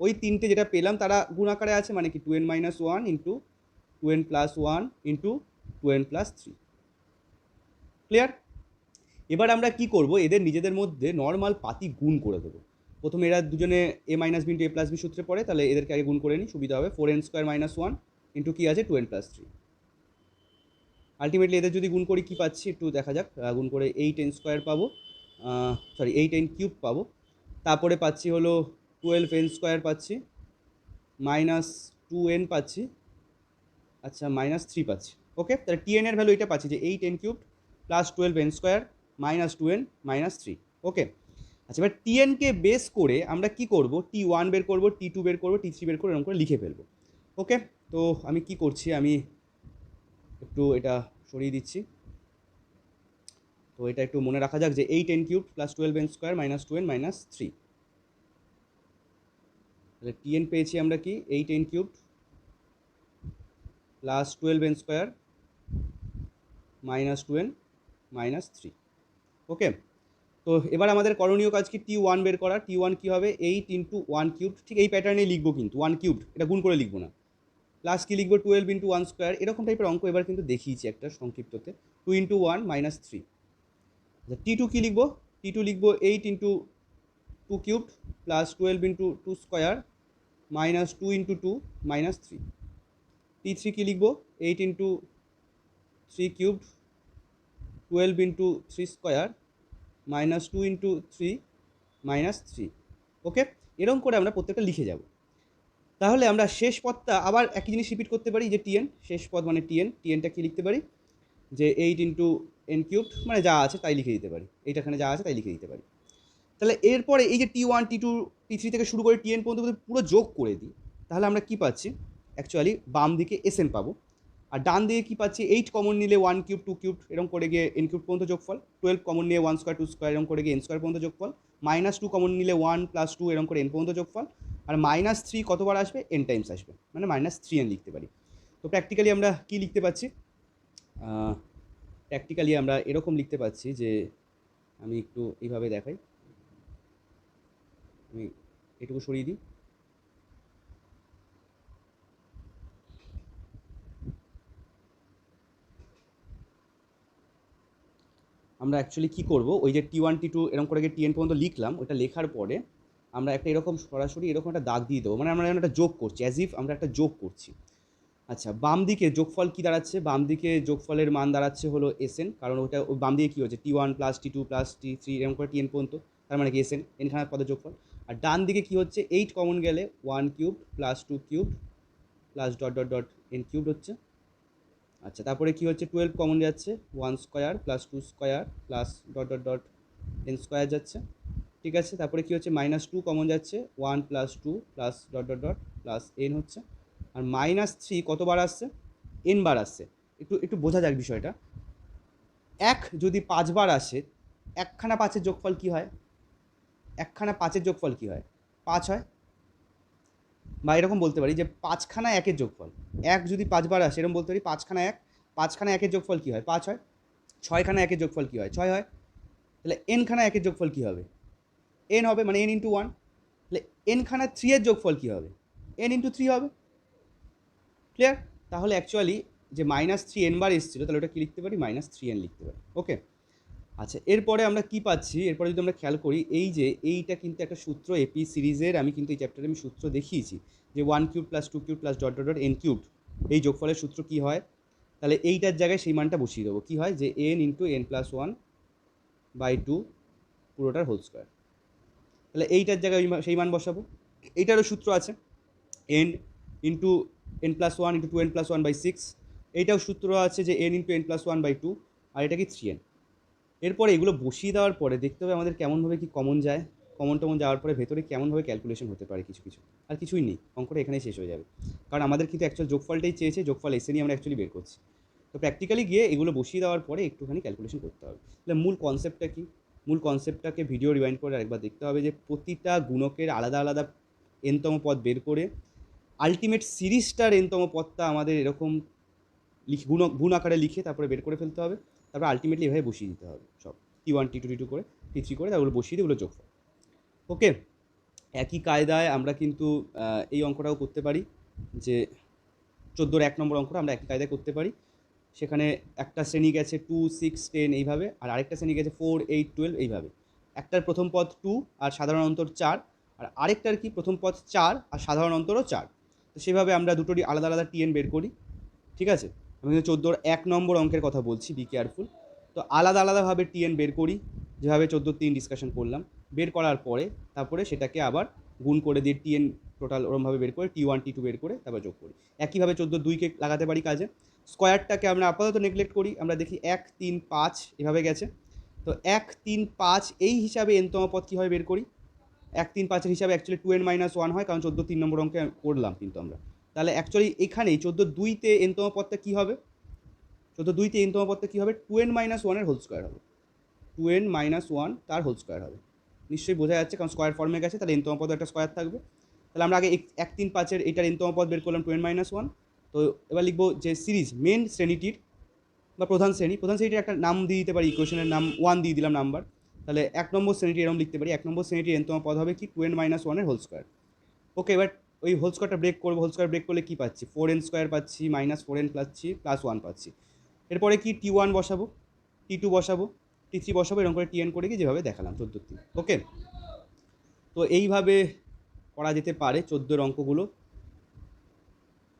ওই তিনটে যেটা পেলাম তারা গুণ আকারে আছে, মানে কি 2n-1 into 2n+1 into 2n+3। Clear? এবার আমরা কি করব, এদের নিজেদের মধ্যে নর্মাল পাতি গুণ করে দেবো। প্রথমে এরা দুজনে a minus B into a plus B সূত্রে পড়ে, তাহলে এদেরকে আগে গুণ করে নিই, সুবিধা হবে। 4n² - 1 ইন্টু কী আছে 2n+3। আলটিমেটলি এদের যদি গুণ করি কী পাচ্ছি একটু দেখা যাক। গুণ করে 8n² পাবো, 8n³ পাবো। তারপরে পাচ্ছি হলো 12n² পাচ্ছি, -2n পাচ্ছি, আচ্ছা -3 পাচ্ছি। ওকে, তাহলে tn এর ভ্যালু এটা পাচ্ছি যে 8n³ প্লাস 12n² -2n -3। ওকে, আচ্ছা, এবার tnকে বেস করে আমরা কি করব, t1 বের করব, t2 বের করব, t3 বের করে এরকম করে লিখে ফেলবো। ওকে, তো আমি কি করছি, আমি একটু এটা সরিয়ে দিচ্ছি। তো এটা একটু মনে রাখা যাক যে 8n³ প্লাস 12n² -2n -3। তাহলে tn পেয়েছি আমরা কি 8n³ প্লাস 12n² -2n -3। ওকে, তো এবার আমাদের করণীয় কাজ কি, t1 বের করা। t1 কী হবে, 8 ইন্টু 1³ ঠিক এই প্যাটার্নে লিখবো, কিন্তু 1³ এটা গুণ করে লিখবো না। প্লাস কি লিখবো 12 ইন্টু 1² এরকম টাইপের অঙ্ক এবার কিন্তু দেখিয়েছি একটা সংক্ষিপ্ততে। 2 ইন্টু 1 -3। t2 কী লিখবো, t2 লিখবো 8 into 2³ plus 12 into 2² -2 into 2 -3। t3 কী লিখবো 8 ইন্টু 3³ 12 ইন্টু 3² -2 ইন্টু 3 -3। ওকে, এরকম করে আমরা প্রত্যেকটা লিখে যাব। তাহলে আমরা শেষ পদটা আবার একই জিনিস রিপিট করতে পারি, যে tn শেষ পদ মানে tnটা কি লিখতে পারি, যে 8 ইন্টু n³ মানে যা আছে তাই লিখে দিতে পারি, এইটাখানে যা আছে তাই লিখে দিতে পারি। তাহলে এরপরে এই যে t1 t2 t3 থেকে শুরু করে tn পর্যন্ত পুরো যোগ করে দিই, তাহলে আমরা কি পাচ্ছি, অ্যাকচুয়ালি বাম দিকে sn পাবো, আর ডান দিকে কি পাচ্ছি, 8 কমন নিলে 1³ 2³ এরকম করে গিয়ে n³ পর্যন্ত যোগফল, 12 কমন নিয়ে 1² 2² এরকম করে গিয়ে n² পর্যন্ত যোগফল, -2 কমন নিলে 1 + 2 এরকম করে n পর্যন্ত যোগফল, আর -3 কতবার আসবে, n টাইমস আসবে, মানে -3n লিখতে পারি। তো প্র্যাকটিক্যালি আমরা কি লিখতে পাচ্ছি, প্র্যাকটিক্যালি আমরা এরকম লিখতে পাচ্ছি, যে আমি একটু এইভাবে দেখাই, আমি এটুকু সরিয়ে দিই। আমরা অ্যাকচুয়ালি কী করবো, ওই যে t1 t2 এরকম করে গিয়ে tn পর্যন্ত লিখলাম, ওইটা লেখার পরে আমরা একটা এরকম সরাসরি এরকম একটা দাগ দিয়ে দেবো, মানে আমরা একটা যোগ করছি, অ্যাজ ইফ আমরা একটা যোগ করছি। আচ্ছা, বাম দিকে যোগফল কী দাঁড়াচ্ছে, বাম দিকে যোগফলের মান দাঁড়াচ্ছে হলো sn, কারণ ওটা বাম দিকে কী হচ্ছে t1 plus t2 plus t3 এরকম করে tn পর্যন্ত, তার মানে কি sn, nখানা পদের যোগফল। আর ডান দিকে কী হচ্ছে, 8 কমন গেলে 1³ প্লাস 2³ প্লাস n³ হচ্ছে। আচ্ছা, তারপরে কী হচ্ছে, 12 কমন যাচ্ছে, 1² প্লাস 2² প্লাস n² যাচ্ছে, ঠিক আছে। তারপরে কী হচ্ছে, -2 কমন যাচ্ছে, 1 প্লাস 2 প্লাস প্লাস n হচ্ছে। আর -3 কতবার আসছে, n বার আসছে। একটু একটু বোঝা যাক বিষয়টা। 1 যদি 5 বার আসে, একখানা 5-এর যোগফল কী হয়, একখানা 5-এর যোগফল কী হয়, 5 হয়। বা এরকম বলতে পারি যে 5খানা 1-এর যোগফল, 1 যদি 5 বার আসে এরকম বলতে পারি 5খানা 1, 5খানা 1-এর যোগফল কী হয়, 5 হয়। 6খানা 1-এর যোগফল কী হয়, 6 হয়। তাহলে n-খানা 1-এর যোগফল কী হবে, n হবে, মানে n ইন্টু 1। তাহলে n-খানা 3-এর যোগফল কী হবে, n ইন্টু 3 হবে। ক্লিয়ার? তাহলে অ্যাকচুয়ালি যে -3n বার এসেছিলো, তাহলে ওটা কী লিখতে পারি, -3n লিখতে পারি। ওকে, আচ্ছা, এরপরে আমরা কি পাচ্ছি, এরপরে যদি আমরা খেয়াল করি, এই যে এইটা কিন্তু একটা সূত্র এপি সিরিজের, আমি কিন্তু এই চ্যাপ্টারে আমি সূত্র দেখিয়েছি, যে 1³ প্লাস 2³ প্লাস n³ এই যোগফলের সূত্র কি হয়। তাহলে এইটার জায়গায় সেই মানটা বসিয়ে দেবো, কী হয়, যে n ইন্টু n+1/2 পুরোটার হোল স্কোয়ার। তাহলে এইটার জায়গায় সেই মান বসাবো। এইটারও সূত্র আছে, n into n+1 into 2n+1/6। এইটাও সূত্র আছে যে n ইন্টু n+1/2, আর এটা কি 3n। এরপরে এগুলো বসিয়ে দেওয়ার পরে দেখতে হবে আমাদের কেমনভাবে কি কমন যায়। কমন টমন যাওয়ার পরে ভেতরে কেমনভাবে ক্যালকুলেশন হতে পারে কিছু কিছু, আর কিছুই নেই, অঙ্কটা এখানেই শেষ হয়ে যাবে। কারণ আমাদের কিন্তু অ্যাকচুয়াল যোগফলটাই চেয়েছে, যোগফল এসে নিয়ে আমরা অ্যাকচুয়ালি বের করছি। তো প্র্যাকটিক্যালি গিয়ে এগুলো বসিয়ে দেওয়ার পরে একটুখানি ক্যালকুলেশন করতে হবে। তাহলে মূল কনসেপ্টটা কী? মূল কনসেপ্টটাকে ভিডিও রিওয়াইন্ড করে আরেকবার দেখতে হবে যে প্রতিটা গুণকের আলাদা আলাদা এনতম পদ বের করে আলটিমেট সিরিজটার এনতম পদটা আমাদের এরকম গুণ আকারে লিখে তারপরে বের করে ফেলতে হবে। তারপর আলটিমেটলি এভাবে বসিয়ে দিতে হবে সব, T1 T2 T2 করে T3 করে তারপরে বসিয়ে দিয়ে ওগুলো যোগফল। ওকে, একই কায়দায় আমরা কিন্তু এই অঙ্কটাও করতে পারি, যে 14 1 নম্বর অঙ্কটা আমরা একই কায়দায় করতে পারি। সেখানে একটা শ্রেণী গেছে 2 6 10 এইভাবে, আর আরেকটা শ্রেণী গেছে 4 8 12 এইভাবে। একটার প্রথম পদ 2 আর সাধারণ অন্তর 4, আর আরেকটার কি প্রথম পদ 4 আর সাধারণ অন্তরও 4। তো সেভাবে আমরা দুটোরই আলাদা আলাদা TN বের করি। ঠিক আছে, আমি কিন্তু 14 1 নম্বর অঙ্কের কথা বলছি, বি কেয়ারফুল। তো আলাদা আলাদাভাবে TN বের করি, যেভাবে 14 3 ডিসকাশন করলাম। বের করার পরে তারপরে সেটাকে আবার গুণ করে দিয়ে TN টোটাল ওরমভাবে বের করে T1 T2 বের করে তারপর যোগ করি। একইভাবে 14 2কে লাগাতে পারি কাজে। স্কোয়ারটাকে আমরা আপাতত নেগলেক্ট করি, আমরা দেখি 1 3 5 এভাবে গেছে। তো 1 3 5 এই হিসাবে এনতম পদ কীভাবে বের করি? 1 3 5-এর হিসাবে অ্যাকচুয়ালি 2n-1 হয়, কারণ 14 3 নম্বর অঙ্কে করলাম কিন্তু আমরা। তাহলে অ্যাকচুয়ালি এখানেই 14 2তে এনতম পদটা কী হবে? 14 2তে এনতম পদটা কী হবে? 2n-1 এর হোল স্কোয়ার হবে। 2n-1 তার হোল স্কোয়ার হবে। নিশ্চয়ই বোঝা যাচ্ছে, কারণ স্কোয়ার ফর্মে গেছে, তাহলে এনতম পদ একটা স্কোয়ার থাকবে। তাহলে আমরা আগে 1 3 5-এর এইটার এনতম পদ বের করলাম 2n-1। তো এবার লিখবো যে সিরিজ মেন শ্রেণীটির বা প্রধান শ্রেণীটির একটা নাম দিয়ে দিতে পারি, ইকুয়েশনের নাম 1 দিয়ে দিলাম নাম্বার। তাহলে 1 নম্বর শ্রেণীটি এরকম লিখতে পারি, 1 নম্বর শ্রেণীটির এনতম পদ হবে কি? 2n-1 এর হোল স্কোয়ার। ওকে, এবার ওই হোল স্কোয়ারটা ব্রেক করবো। হোল স্কোয়ার ব্রেক করলে কী পাচ্ছি? 4n² পাচ্ছি, -4n পাচ্ছি, +1 পাচ্ছি। এরপরে কি T1 বসাবো, T2 বসাবো, T3 বসাবো, এরকম করে TN করে কি যেভাবে দেখালাম 14 3। ওকে, তো এইভাবে করা যেতে পারে 14 অঙ্কগুলো।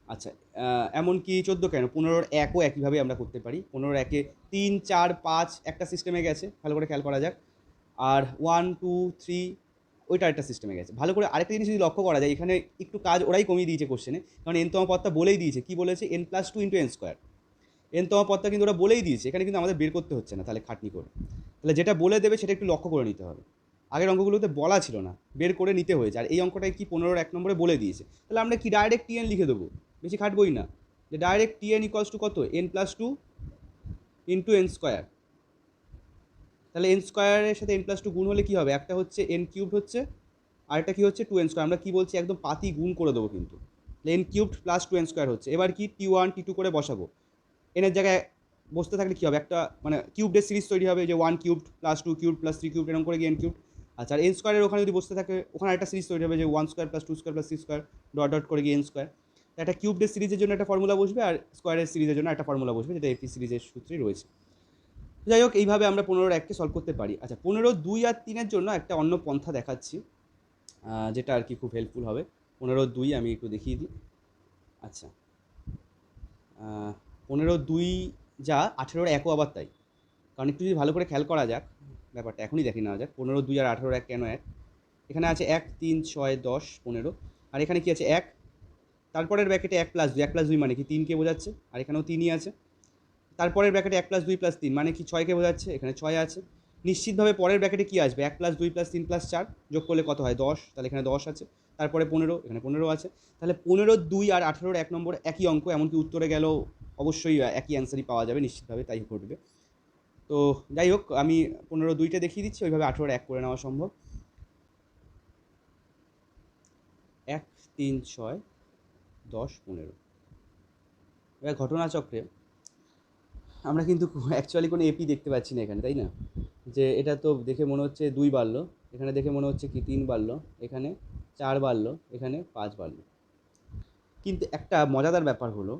আচ্ছা, এমনকি 14 কেন, 15-র 1ও একইভাবে আমরা করতে পারি। 15-র 1-এ 3 4 5 একটা সিস্টেমে গেছে, ভালো করে খেয়াল করা যাক। আর 1 2 3 ওইটা একটা সিস্টেমে গেছে। ভালো করে আরেকটা জিনিস যদি লক্ষ্য করা যায়, এখানে একটু কাজ ওরাই কমিয়ে দিয়েছে কোশ্চেনে, কারণ এনতম পদটা বলেই দিয়েছে। কী বলেছে? n+2 × n²। এনতম পদটা কিন্তু ওরা বলেই দিয়েছে, এখানে কিন্তু আমাদের বের করতে হচ্ছে না তাহলে খাটনি করে। তাহলে যেটা বলে দেবে সেটা একটু লক্ষ্য করে নিতে হবে। আগের অঙ্কগুলোতে বলা ছিল না, বের করে নিতে হয়েছে। আর এই অঙ্কটায় কি 15-র 1 নম্বরে বলে দিয়েছে। তাহলে আমরা কি ডাইরেক্ট TN লিখে দেবো, বেশি খাটবই না। যে ডাইরেক্ট TN = কত? n+2 × n²। তাহলে n² সাথে n+2 গুণ হলে কী হবে? একটা হচ্ছে n³ হচ্ছে, আরেকটা কী হচ্ছে? 2n²। আমরা কী বলছি? একদম পাতি গুণ করে দেবো কিন্তু। n³ + 2n² হচ্ছে। এবার কি T1 T2 করে বসাবো। এনের জায়গায় বসতে থাকলে কী হবে? একটা মানে কিউবডের সিরিজ তৈরি হবে, যে 1³ + 2³ + 3³ এরকম করে গিয়ে n³। আচ্ছা, আর n² ওখানে যদি বসতে থাকে, ওখানে একটা সিরিজ তৈরি হবে, যে 1² + 2² + 3² ডট করে গিয়ে n²। একটা কিউবডের সিরিজের জন্য একটা ফর্মুলা বসবে, আর স্কোয়ারের সিরিজের জন্য একটা ফর্মুলা বসবে, যেটা এপি সিরিজের সূত্রেই রয়েছে। যাই হোক, এইভাবে আমরা 15-র 1কে সলভ করতে পারি। আচ্ছা, 15-র 2 আর 3-এর জন্য একটা অন্য পন্থা দেখাচ্ছি, যেটা আর কি খুব হেল্পফুল হবে। 15-র 2 আমি একটু দেখিয়ে দিই। আচ্ছা, 15-র 2 যা, 18-র 1ও আবার তাই। কারণ একটু যদি ভালো করে খেয়াল করা যাক ব্যাপারটা, এখনই দেখে নেওয়া যাক 15-র 2 আর 18-র 1 কেন এক। এখানে আছে 1 3 6 10 15, আর এখানে কি আছে? 1, তারপরের ব্র্যাকেটে 1 + 2, 1 + 2 মানে কি? 3কে বোঝাচ্ছে, আর এখানেও 3ই আছে। তারপরের ব্র্যাকেটে 1 + 2 + 3 মানে কি? 6কে বোঝাচ্ছে, এখানে 6 আছে। নিশ্চিতভাবে পরের ব্র্যাকেটে কি আসবে? 1 + 2 + 3 + 4 যোগ করলে কত হয়? 10, তাহলে এখানে 10 আছে। তারপরে 15, এখানে 15 আছে। তাহলে 15-র 2 আর 18-র 1 নম্বর একই অঙ্ক, এমনকি উত্তরে গেলেও অবশ্যই একই অ্যান্সারই পাওয়া যাবে, নিশ্চিতভাবে তাই ঘটবে। তো যাই হোক, আমি 15-র 2টা দেখিয়ে দিচ্ছি, ওইভাবে 18-র 1 করে নেওয়া সম্ভব। 1 3 6 10 15। এবার ঘটনাচক্রে আমরা কিন্তু অ্যাকচুয়ালি কোনো এপি দেখতে পাচ্ছি না এখানে, তাই না? যে এটা তো দেখে মনে হচ্ছে 2 বাড়লো, এখানে দেখে মনে হচ্ছে কি 3 বাড়লো, এখানে 4 বাড়লো, এখানে 5 বাড়লো। কিন্তু একটা মজাদার ব্যাপার হলো,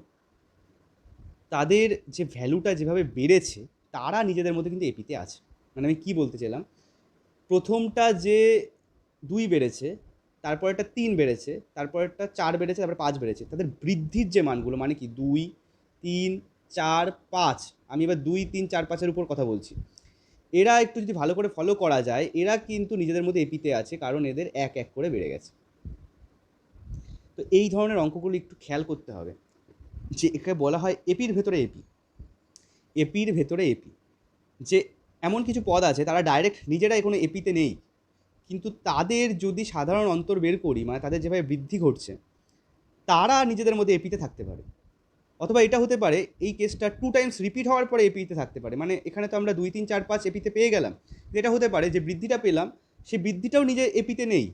তাদের যে ভ্যালুটা যেভাবে বেড়েছে, তারা নিজেদের মধ্যে কিন্তু এপিতে আছে। মানে আমি কী বলতে চাইলাম, প্রথমটা যে 2 বেড়েছে, তারপরেরটা 3 বেড়েছে, তারপরেরটা 4 বেড়েছে, তারপরে 5 বেড়েছে। তাদের বৃদ্ধির যে মানগুলো, মানে কি 2 3 4 5, আমি এবার 2 3 4 5-এর উপর কথা বলছি। এরা একটু যদি ভালো করে ফলো করা যায়, এরা কিন্তু নিজেদের মধ্যে এপিতে আছে, কারণ এদের 1 1 করে বেড়ে গেছে। তো এই ধরনের অঙ্কগুলো একটু খেয়াল করতে হবে, যে একে বলা হয় এপির ভেতরে এপি। এপির ভেতরে এপি, যে এমন কিছু পদ আছে তারা ডাইরেক্ট নিজেরাই কোনো এপিতে নেই, কিন্তু তাদের যদি সাধারণ অন্তর বের করি, মানে তাদের যেভাবে বৃদ্ধি ঘটছে, তারা নিজেদের মধ্যে এপিতে থাকতে পারে। অথবা এটা হতে পারে এই কেসটা 2 টাইমস রিপিট হওয়ার পরে এপিতে থাকতে পারে। মানে এখানে তো আমরা 2, 3, 4, 5 এপিতে পেয়ে গেলাম। এটা হতে পারে যে বৃদ্ধিটা পেলাম, সেই বৃদ্ধিটাও নিজে এপিতে নেই।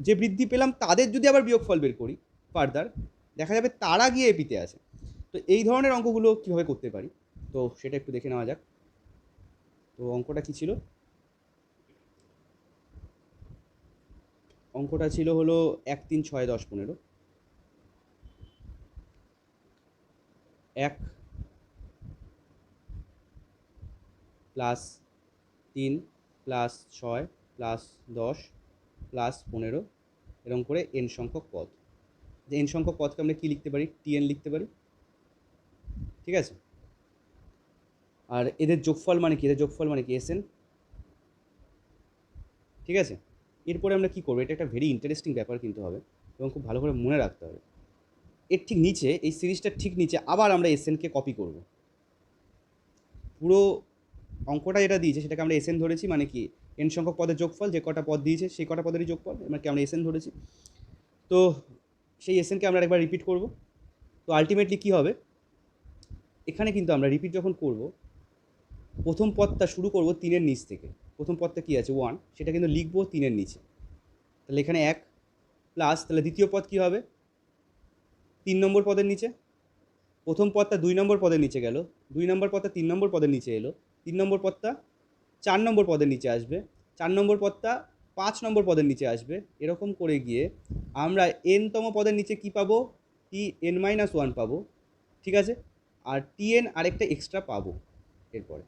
যে বৃদ্ধি পেলাম তাদের যদি আবার বিয়োগফল বের করি ফার্দার, দেখা যাবে তারা গিয়ে এপিতে আছে। তো এই ধরনের অঙ্কগুলো কীভাবে করতে পারি, তো সেটা একটু দেখে নেওয়া যাক। তো অঙ্কটা কী ছিল? অঙ্কটা ছিল হলো 1, 3, 6, 10, 15। 1 প্লাস 3 প্লাস 6 প্লাস 10 প্লাস 15 এরকম করে এন সংখ্যক পদ। যে এন সংখ্যক পদকে আমরা কী লিখতে পারি? টিএন লিখতে পারি, ঠিক আছে। আর এদের যোগফল মানে কি? এদের যোগফল মানে কি? এসএন, ঠিক আছে। এরপরে আমরা কী করবো? এটা একটা ভেরি ইন্টারেস্টিং ব্যাপার কিন্তু হবে এবং খুব ভালো করে মনে রাখতে হবে। এর ঠিক নিচে, এই সিরিজটার ঠিক নিচে আবার আমরা এসএনকে কপি করব। পুরো অঙ্কটা যেটা দিয়েছে সেটাকে আমরা এসএন ধরেছি, মানে কি এন সংখ্যক পদের যোগফল, যে কটা পদ দিয়েছে সেই কটা পদেরই যোগফল, মানে কি আমরা এসএন ধরেছি। তো সেই এসএনকে আমরা একবার রিপিট করব। তো আলটিমেটলি কী হবে, এখানে কিন্তু আমরা রিপিট যখন করব, প্রথম পদটা শুরু করব 3-এর নিচ থেকে। প্রথম পদটা কী আছে? 1, সেটা কিন্তু লিখবো 3-এর নিচে। তাহলে এখানে 1 প্লাস, তাহলে দ্বিতীয় পদ কী হবে? 3 নম্বর পদের নিচে। প্রথম পদটা 2 নম্বর পদের নিচে গেল, 2 নম্বর পদটা 3 নম্বর পদের নিচে এলো, 3 নম্বর পদটা 4 নম্বর পদের নিচে আসবে, 4 নম্বর পদটা 5 নম্বর পদের নিচে আসবে। এরকম করে গিয়ে আমরা এনতম পদের নিচে কি পাবো? Tn-1 পাবো, ঠিক আছে। আর Tn আরেকটা এক্সট্রা পাবো এরপরে।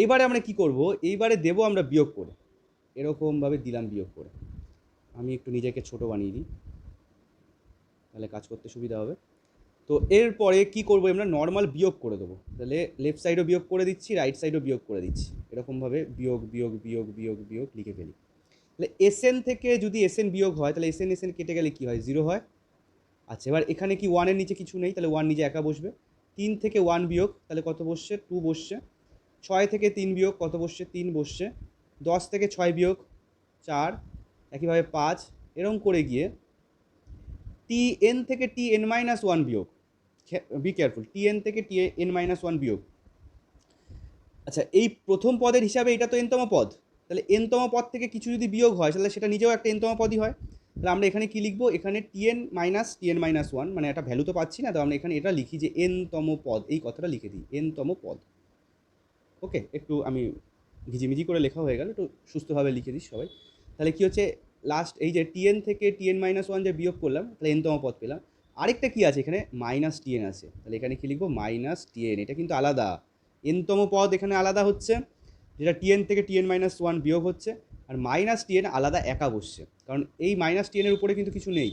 এবারে আমরা কি করব? এইবারে দেবো আমরা বিয়োগ করে, এরকমভাবে দিলাম বিয়োগ করে। আমি একটু নিজেকে ছোট বানিয়ে দিই, তাহলে কাজ করতে সুবিধা হবে। তো এরপরে কি করব? আমরা নর্মাল বিয়োগ করে দেবো। তাহলে লেফট সাইডও বিয়োগ করে দিচ্ছি, রাইট সাইডও বিয়োগ করে দিচ্ছি, এরকমভাবে বিয়োগ বিয়োগ বিয়োগ বিয়োগ বিয়োগ লিখে ফেলি। তাহলে এসএন থেকে যদি এসএন বিয়োগ হয়, তাহলে এসএন এসএন কেটে গেলে কী হয়? 0 হয়। আচ্ছা, এবার এখানে কি 1-এর নিচে কিছু নেই, তাহলে 1 নিজে একা বসবে। 3 থেকে 1 বিয়োগ, তাহলে কত বসছে? 2 বসছে। 6 থেকে 3 বিয়োগ, কত বসছে? 3 বসছে। 10 থেকে 6 বিয়োগ 4, একইভাবে 5, এরকম করে গিয়ে Tn থেকে Tn-1 বিয়োগ, বি কেয়ারফুল, Tn থেকে Tn-1 বিয়োগ। আচ্ছা, এই প্রথম পদের হিসাবে এটা তো এনতম পদ, তাহলে এনতম পদ থেকে কিছু যদি বিয়োগ হয় তাহলে সেটা নিজেও একটা এনতম পদই হয়। তাহলে আমরা এখানে কি লিখবো? এখানে Tn-1, মানে একটা ভ্যালু তো পাচ্ছি না, তো আমরা এখানে এটা লিখি যে এনতম পদ, এই কথাটা লিখে দিই, এনতম পদ। ওকে, একটু আমি ঘিজিমিজি করে লেখা হয়ে গেল, একটু সুস্থভাবে লিখে দিই সবাই। তাহলে কি হচ্ছে, লাস্ট এই যে Tn থেকে Tn-1 যে বিয়োগ করলাম, তাহলে এনতম পদ পেলাম। আরেকটা কি আছে এখানে? -Tn আছে, তাহলে এখানে কি লিখবো? -Tn। এটা কিন্তু আলাদা, এনতম পদ এখানে আলাদা হচ্ছে, যেটা Tn থেকে Tn-1 বিয়োগ হচ্ছে, আর -Tn আলাদা একা বসছে, কারণ এই -Tn এর উপরে কিন্তু কিছু নেই,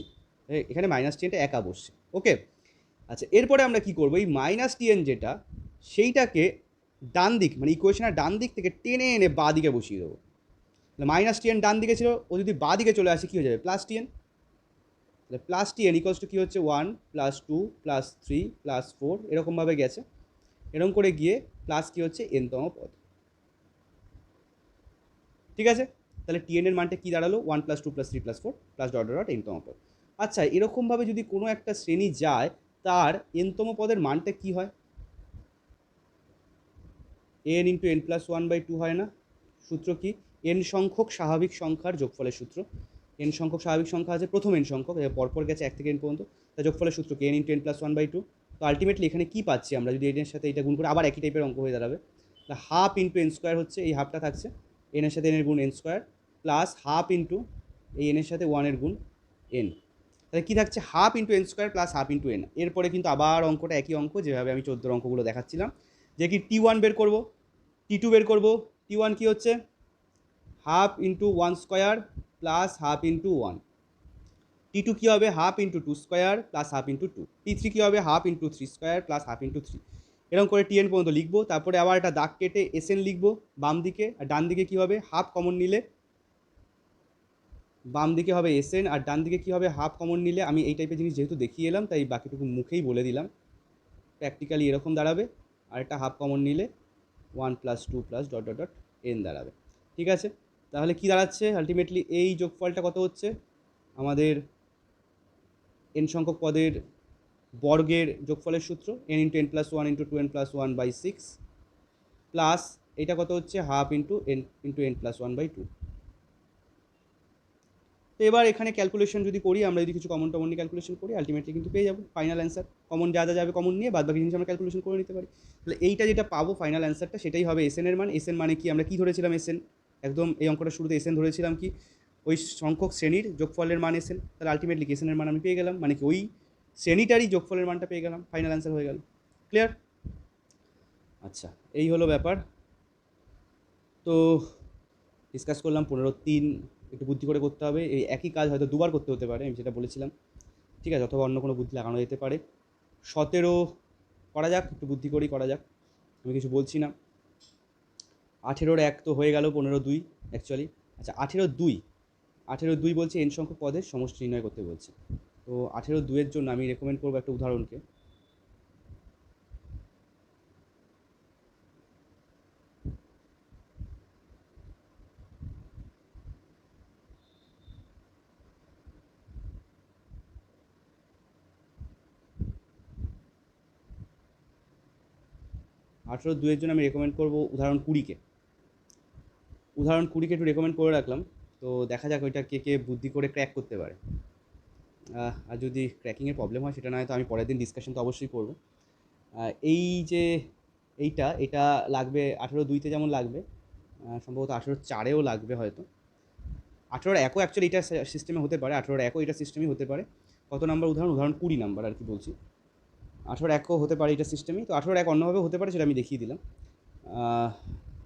এখানে -Tnটা একা বসছে। ওকে, আচ্ছা, এরপরে আমরা কি করবো? এই -Tn যেটা, সেইটাকে ডান দিক, মানে ইকুয়েশনের ডান দিক থেকে টেনে এনে বাঁ দিকে বসিয়ে দেবো। -Tn ডান দিকে ছিল, ও যদি বাঁ দিকে চলে আসে কী হয়ে যাবে? +Tn। তাহলে +Tn ইকুয়ালস টু কী হচ্ছে? 1 + 2 + 3 + 4, এরকমভাবে গেছে। এরকম করে গিয়ে প্লাস কী হচ্ছে? এনতম পদ, ঠিক আছে। তাহলে Tn এর মানটা কী দাঁড়ালো? 1 + 2 + 3 + 4 + ডট ডট এনতম পদ। আচ্ছা, এরকমভাবে যদি কোনো একটা শ্রেণী যায়, তার এনতম পদের মানটা কী হয়? n × n+1/2 হয় না? সূত্র কি? n সংখ্যক স্বাভাবিক সংখ্যার যোগফলের সূত্র। n সংখ্যক স্বাভাবিক সংখ্যা আছে, প্রথম n সংখ্যক, পরপর গেছে 1 থেকে n পর্যন্ত, তার যোগফলের সূত্র কি? n × n+1/2। তো আলটিমেটলি এখানে কী পাচ্ছি আমরা? যদি এর সাথে এটা গুণ করে, আবার একই টাইপের অঙ্ক হয়ে দাঁড়াবে। তা ½ × n² হচ্ছে, এই হাফটা থাকছে, n এর সাথে n এর গুণ n² প্লাস ½ ইন্টু এই n এর সাথে 1 এর গুণ n। তাহলে কী থাকছে? ½ × n² প্লাস ½ × n। এরপরে কিন্তু আবার অঙ্কটা একই অঙ্ক, যেভাবে আমি 14 অঙ্কগুলো দেখাচ্ছিলাম, যে কি T1 বের করব, T2 বের করব। T1 কি হচ্ছে? ½ × 1² প্লাস ½ × 1। T2 কী হবে? ½ × 2² প্লাস ½ × 2। T3 কী হবে? ½ × 3² প্লাস ½ × 3। এরকম করে Tn পর্যন্ত লিখবো। তারপরে আবার একটা দাগ কেটে Sn লিখবো বাম দিকে, আর ডান দিকে কী হবে? হাফ কমন নিলে বাম দিকে হবে Sn, আর ডান দিকে কী হবে? হাফ কমন নিলে, আমি এই টাইপের জিনিস যেহেতু দেখিয়ে এলাম তাই বাকিটুকু মুখেই বলে দিলাম, প্র্যাকটিক্যালি এরকম দাঁড়াবে। আর একটা হাফ কমন নিলে 1 + 2 + ডট ডট ডট n দাঁড়াবে, ঠিক আছে। তাহলে কি দাঁড়াচ্ছে আলটিমেটলি এই যোগফলটা কত হচ্ছে আমাদের এন সংখ্যক পদের বর্গের যোগফলের সূত্র n into N plus one into two N plus one by six plus এটা কত হচ্ছে half into N plus one by two. তো এবার এখানে ক্যালকুলেশন যদি করি, আমরা যদি কিছু কমন টমন নিয়ে ক্যালকুলেশন করি, আলটিমেটলি কিন্তু পেয়ে যাবো ফাইনাল অ্যান্সার। কমন যা যা যাবে কমন নিয়ে বাদ বাকি জিনিস আমরা ক্যালকুলেশন করে নিতে পারি। তাহলে এইটা যেটা পাবো ফাইনাল অ্যান্সারটা সেটাই হবে এসএন এর মান। এসএন মানে কি, আমরা কি ধরেছিলাম এসএন, একদম এই অঙ্কটা শুরুতে এসএন ধরেছিলাম কি ওই সংখ্যক শ্রেণীর যোগফলের মান এসএন। তাহলে আলটিমেটলি এসএন এর মান আমি পেয়ে গেলাম, মানে কি ওই শ্রেণীটারই যোগফলের মানটা পেয়ে গেলাম, ফাইনাল অ্যান্সার হয়ে গেল। ক্লিয়ার? আচ্ছা, এই হলো ব্যাপার। তো ডিসকাস করলাম 15-3 একটু বুদ্ধি করে করতে হবে, এই একই কাজ হয়তো দুবার করতে হতে পারে, আমি যেটা বলেছিলাম, ঠিক আছে, অথবা অন্য কোনো বুদ্ধি লাগানো যেতে পারে। 17 করা যাক, একটু বুদ্ধি করেই করা যাক, আমি কিছু বলছি না। 18-1 তো হয়ে গেল, 15-2 অ্যাকচুয়ালি। আচ্ছা 18-2 বলছে এন সংখ্যক পদের সমষ্টি নির্ণয় করতে বলছে। তো 18-2 জন্য আমি রেকমেন্ড করবো একটা উদাহরণকে। 18-2 জন্য আমি রেকমেন্ড করবো উদাহরণ 20কে। উদাহরণ 20কে একটু রেকমেন্ড করে রাখলাম, তো দেখা যাক ওইটা কে কে বুদ্ধি করে ক্র্যাক করতে পারে। আর যদি ক্র্যাকিংয়ের প্রবলেম হয় সেটা না হয় তো আমি পরের দিন ডিসকাশন তো অবশ্যই করবো। এই যে এটা লাগবে 18-2-তে যেমন লাগবে, সম্ভবত 18-4-এও লাগবে হয়তো। 18-1-ও অ্যাকচুয়ালি এটা সিস্টেমে হতে পারে, 18-1-ও এটা সিস্টেমই হতে পারে। কত নাম্বার উদাহরণ? উদাহরণ 20 নাম্বার আর কি বলছি। 18-1-ও হতে পারে এটা সিস্টেমই, তো 18-1 অন্যভাবে হতে পারে সেটা আমি দেখিয়ে দিলাম।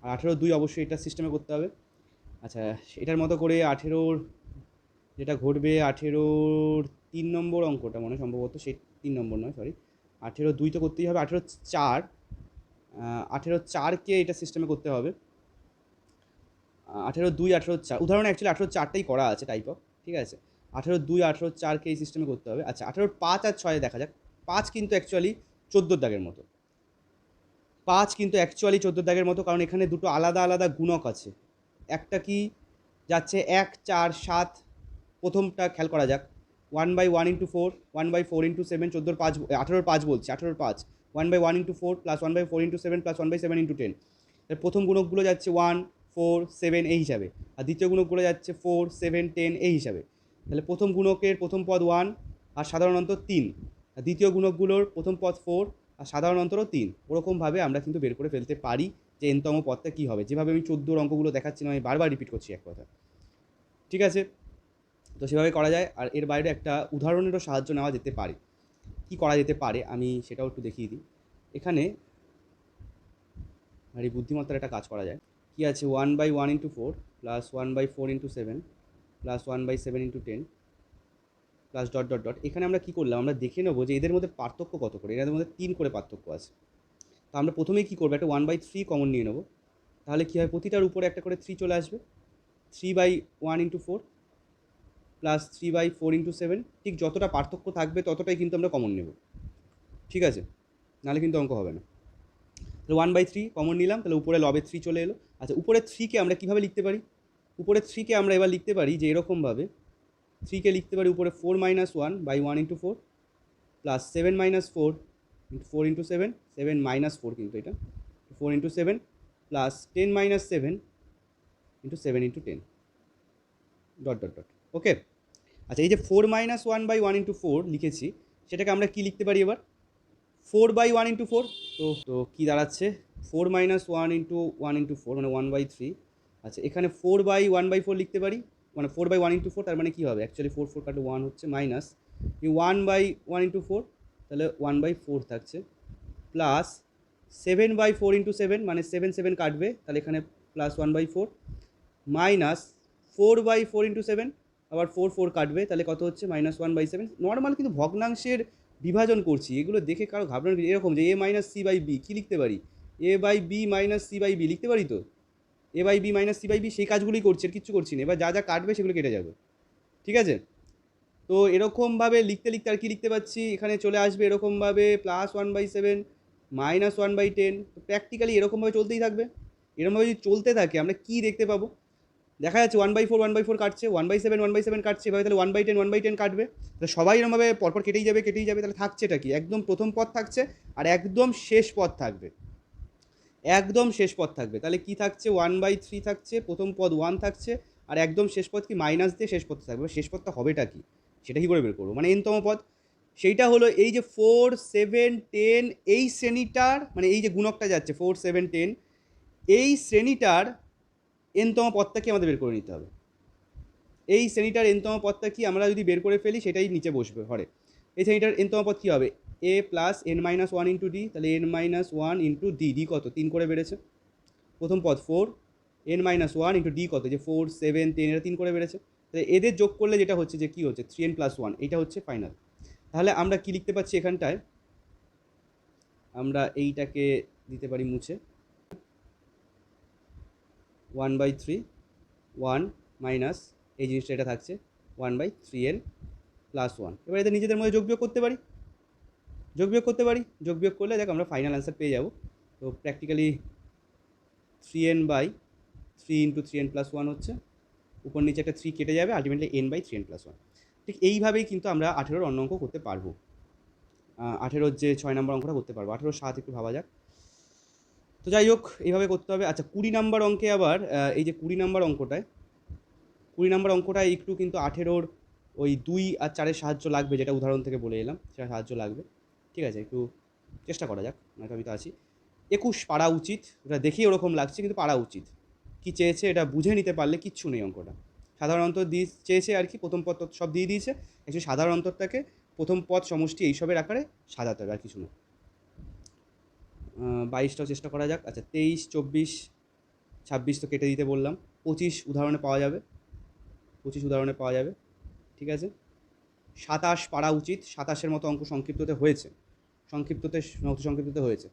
আর 18-2 অবশ্যই এটা সিস্টেমে করতে হবে। আচ্ছা, এটার মতো করে 18-র যেটা ঘটবে, 18-র 3 নম্বর অঙ্কটা মনে সম্ভবত, সেই 3 নম্বর নয়, সরি, 18-2 তো করতেই হবে। 18-4কে এটা সিস্টেমে করতে হবে। 18-2 18-4 উদাহরণে অ্যাকচুয়ালি 18-4টাই করা আছে টাইপ অফ, ঠিক আছে। 18-2 18-4কে এই সিস্টেমে করতে হবে। আচ্ছা 18-5 আর 6 দেখা যাক। 5 কিন্তু অ্যাকচুয়ালি 14 দাগের মতো, 5 কিন্তু অ্যাকচুয়ালি 14 দাগের মতো, কারণ এখানে দুটো আলাদা আলাদা গুণক আছে। একটা কি যাচ্ছে 1 4 7, প্রথমটা খেয়াল করা যাক, 1/1 × 4, 1/4 × 7, 14-5 18-5 বলছি, 18-5, 1/1 × 4 প্লাস 1/4 × 7 প্লাস 1/7 × 10। এর প্রথম গুণকগুলো যাচ্ছে 1 4 7 এই হিসাবে, আর দ্বিতীয় গুণকগুলো যাচ্ছে 4 7 10 এই হিসাবে। তাহলে প্রথম গুণকের প্রথম পদ 1 আর সাধারণ অন্তর 3, আর দ্বিতীয় গুণকগুলোর প্রথম পদ 4 আর সাধারণ অন্তরও 3। ওরকমভাবে আমরা কিন্তু বের করে ফেলতে পারি যে এনতম পদটা কী হবে, যেভাবে আমি 14 অঙ্কগুলো দেখাচ্ছিলাম, আমি বারবার রিপিট করছি এক কথা, ঠিক আছে। তো সেভাবে করা যায়। আর এর বাইরে একটা উদাহরণেরও সাহায্য নেওয়া যেতে পারে। কি করা যেতে পারে আমি সেটাও একটু দেখিয়ে দিই। এখানে আর এই বুদ্ধিমত্তার একটা কাজ করা যায়। কি আছে, 1/1 × 4 plus 1/4 × 7 plus 1/7 × 10 plus dot dot dot. এখানে আমরা কী করলাম, আমরা দেখে নেবো যে এদের মধ্যে পার্থক্য কত করে। এদের মধ্যে 3 করে পার্থক্য আছে। তো আমরা প্রথমেই কী করবো, একটা 1/3 কমন নিয়ে নেবো। তাহলে কী হয়, প্রতিটার উপরে একটা করে 3 চলে আসবে। 3/1 × 4 প্লাস 3/4 × 7, ঠিক যতটা পার্থক্য থাকবে ততটাই কিন্তু আমরা কমন নেব, ঠিক আছে, নাহলে কিন্তু অঙ্ক হবে না। তাহলে 1/3 কমন নিলাম, তাহলে উপরে লবে 3 চলে এলো। আচ্ছা, উপরে 3কে আমরা কীভাবে লিখতে পারি? উপরে 3কে আমরা এবার লিখতে পারি যে এরকমভাবে, 3কে লিখতে পারি উপরে 4 - 1/1 × 4 প্লাস 7 - 4 × 4 × 7, 7 - 4 কিন্তু এটা, 4 × 7 প্লাস 10 - 7 × 7 × 10 ডট ডট ডট। ওকে। আচ্ছা, এই যে 4 - 1/1 × 4 লিখেছি, সেটাকে আমরা কি লিখতে পারি এবার? 4/1 × 4। তো কী দাঁড়াচ্ছে, 4 - 1 × 1 × 4 মানে 1/3। আচ্ছা, এখানে 4/1/4 লিখতে পারি, মানে 4/1 × 4, তার মানে কী হবে, অ্যাকচুয়ালি 4 4 কাটলে 1 হচ্ছে, মাইনাস এই 1/1 × 4, তাহলে 1/4 থাকছে, প্লাস 7/4 × 7 মানে 7 7 কাটবে, তাহলে এখানে প্লাস 1/4, মাইনাস 4/4 × 7, আবার 4 4 কাটবে, তাহলে কত হচ্ছে, -1/7। নর্মাল কিন্তু ভগ্নাংশের বিভাজন করছি, এগুলো দেখে কারো ঘাবড়ানো, এরকম যে a - c/b কী লিখতে পারি, a/b - c/b লিখতে পারি। তো a/b - c/b সেই কাজগুলোই করছি, আর কিচ্ছু করছি না। এবার যা যা কাটবে সেগুলো কেটে যাবে, ঠিক আছে। তো এরকমভাবে লিখতে লিখতে আর কি লিখতে পাচ্ছি, এখানে চলে আসবে এরকমভাবে +1/7 -1/10। তো প্র্যাকটিক্যালি এরকমভাবে চলতেই থাকবে। এরকমভাবে যদি চলতে থাকে আমরা কি দেখতে পাবো, দেখা যাচ্ছে 1/4 1/4 কাটছে, 1/7 1/7 কাটছে, এভাবে তাহলে 1/10 1/10 কাটবে। তাহলে সবাই এরমভাবে পরপর কেটেই যাবে কেটেই যাবে, তাহলে থাকছেটা কি? একদম প্রথম পদ থাকছে আর একদম শেষ পদ থাকবে, একদম শেষ পদ থাকবে। তাহলে কি থাকছে? 1/3 থাকছে, প্রথম পদ 1 থাকছে, আর একদম শেষ পদ কি মাইনাস দিয়ে শেষ পদটা থাকবে। শেষ পদটা হবেটা কি সেটা কী করে বের করবো? মানে এনতম পদ, সেইটা হলো এই যে 4 7 10 এই শ্রেণীটার, মানে এই যে গুণকটা যাচ্ছে 4 7 10, এই শ্রেণীটার এনতম পদটা কি আমাদের বের করে নিতে হবে। এই শ্রেণীটার এনতম পদটা কি আমরা যদি বের করে ফেলি সেটাই নিচে বসবে হরে। এই শ্রেণীটার এনতম পদ কী হবে? a plus n-1 into D, তাহলে n-1 ইন্টু ডি, ডি কত? 3 করে বেড়েছে। প্রথম পদ 4, n-1 ইন্টু ডি কত? যে 4 7 10 এরা 3 করে বেড়েছে। তাহলে এদের যোগ করলে যেটা হচ্ছে যে কী হচ্ছে? 3n+1, এইটা হচ্ছে ফাইনাল। তাহলে আমরা কি লিখতে পারছি এখানটায়? আমরা এইটাকে দিতে পারি মুছে, 1/3 1 মাইনাস এই জিনিসটা এটা থাকছে 1/3n+1। এবার এদের নিজেদের মধ্যে যোগ বিয়োগ করতে পারি, যোগ বিয়োগ করতে পারি। যোগ বিয়োগ করলে দেখ আমরা ফাইনাল অ্যান্সার পেয়ে যাব। তো প্র্যাকটিক্যালি 3n/3 ইন্টু 3n+1 হচ্ছে, উপর নিচে একটা 3 কেটে যাবে, আলটিমেটলি n/3n+1। ঠিক এইভাবেই কিন্তু আমরা 18-র অন্য অঙ্ক করতে পারবো। 18-র যে 6 নম্বর অঙ্কটা করতে পারবো। 18-র 7 একটু ভাবা যাক। তো যাই হোক, এইভাবে করতে হবে। আচ্ছা 20 নম্বর অঙ্কে আবার এই যে 20 নম্বর অঙ্কটায়, 20 নম্বর অঙ্কটায় একটু কিন্তু 18-র ওই 2 আর 4-এর সাহায্য লাগবে, যেটা উদাহরণ থেকে বলে এলাম, সেটা সাহায্য লাগবে। ঠিক আছে, একটু চেষ্টা করা যাক, নয়তো আমি তো আছি। 21 পারা উচিত, ওটা দেখেই ওরকম লাগছে কিন্তু পারা উচিত। কি চেয়েছে এটা বুঝে নিতে পারলে কিচ্ছু নেই অঙ্কটা। সাধারণ অন্তর দিয়ে চেয়েছে আর কি, প্রথম পদ সব দিয়ে দিয়েছে, অ্যাকচুয়ালি সাধারণ অন্তরটাকে প্রথম পদ সমষ্টি এইসবের আকারে সাজাতে হবে, আর কিছু না। 22টাও চেষ্টা করা যাক। আচ্ছা 23 24 26 তো কেটে দিতে বললাম, 25 উদাহরণে পাওয়া যাবে, 25 উদাহরণে পাওয়া যাবে। ঠিক আছে, 27 পারা উচিত, 27-এর মতো অঙ্ক সংক্ষিপ্ততে হয়েছে, সংক্ষিপ্ততে হয়েছে।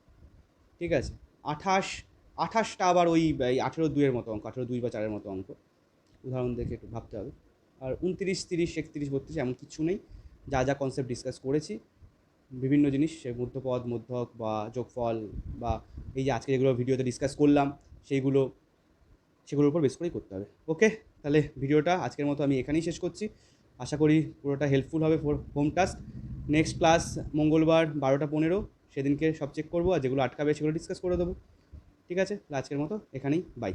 ঠিক আছে, 28টা আবার ওই 18-2-এর মতো অঙ্ক, 18-2 বা 4-এর মতো অঙ্ক, উদাহরণ দেখে একটু ভাবতে হবে। আর 29 30 31 32 এমন কিছু নেই, যা যা কনসেপ্ট ডিসকাস করেছি বিভিন্ন জিনিস, সে মধ্যপদ মধ্যক বা যোগফল বা এই যে আজকে যেগুলো ভিডিওতে ডিসকাস করলাম সেগুলোর উপর বেস করেই করতে হবে। ওকে, তাহলে ভিডিওটা আজকের মতো আমি এখানেই শেষ করছি। আশা করি পুরোটা হেল্পফুল হবে for home task. Next class মঙ্গলবার 12টা 15, সেদিনকে সব চেক করবো, আর যেগুলো আটকাবে সেগুলো ডিসকাস করে দেবো। ঠিক আছে, আজকের মতো এখানেই, বাই।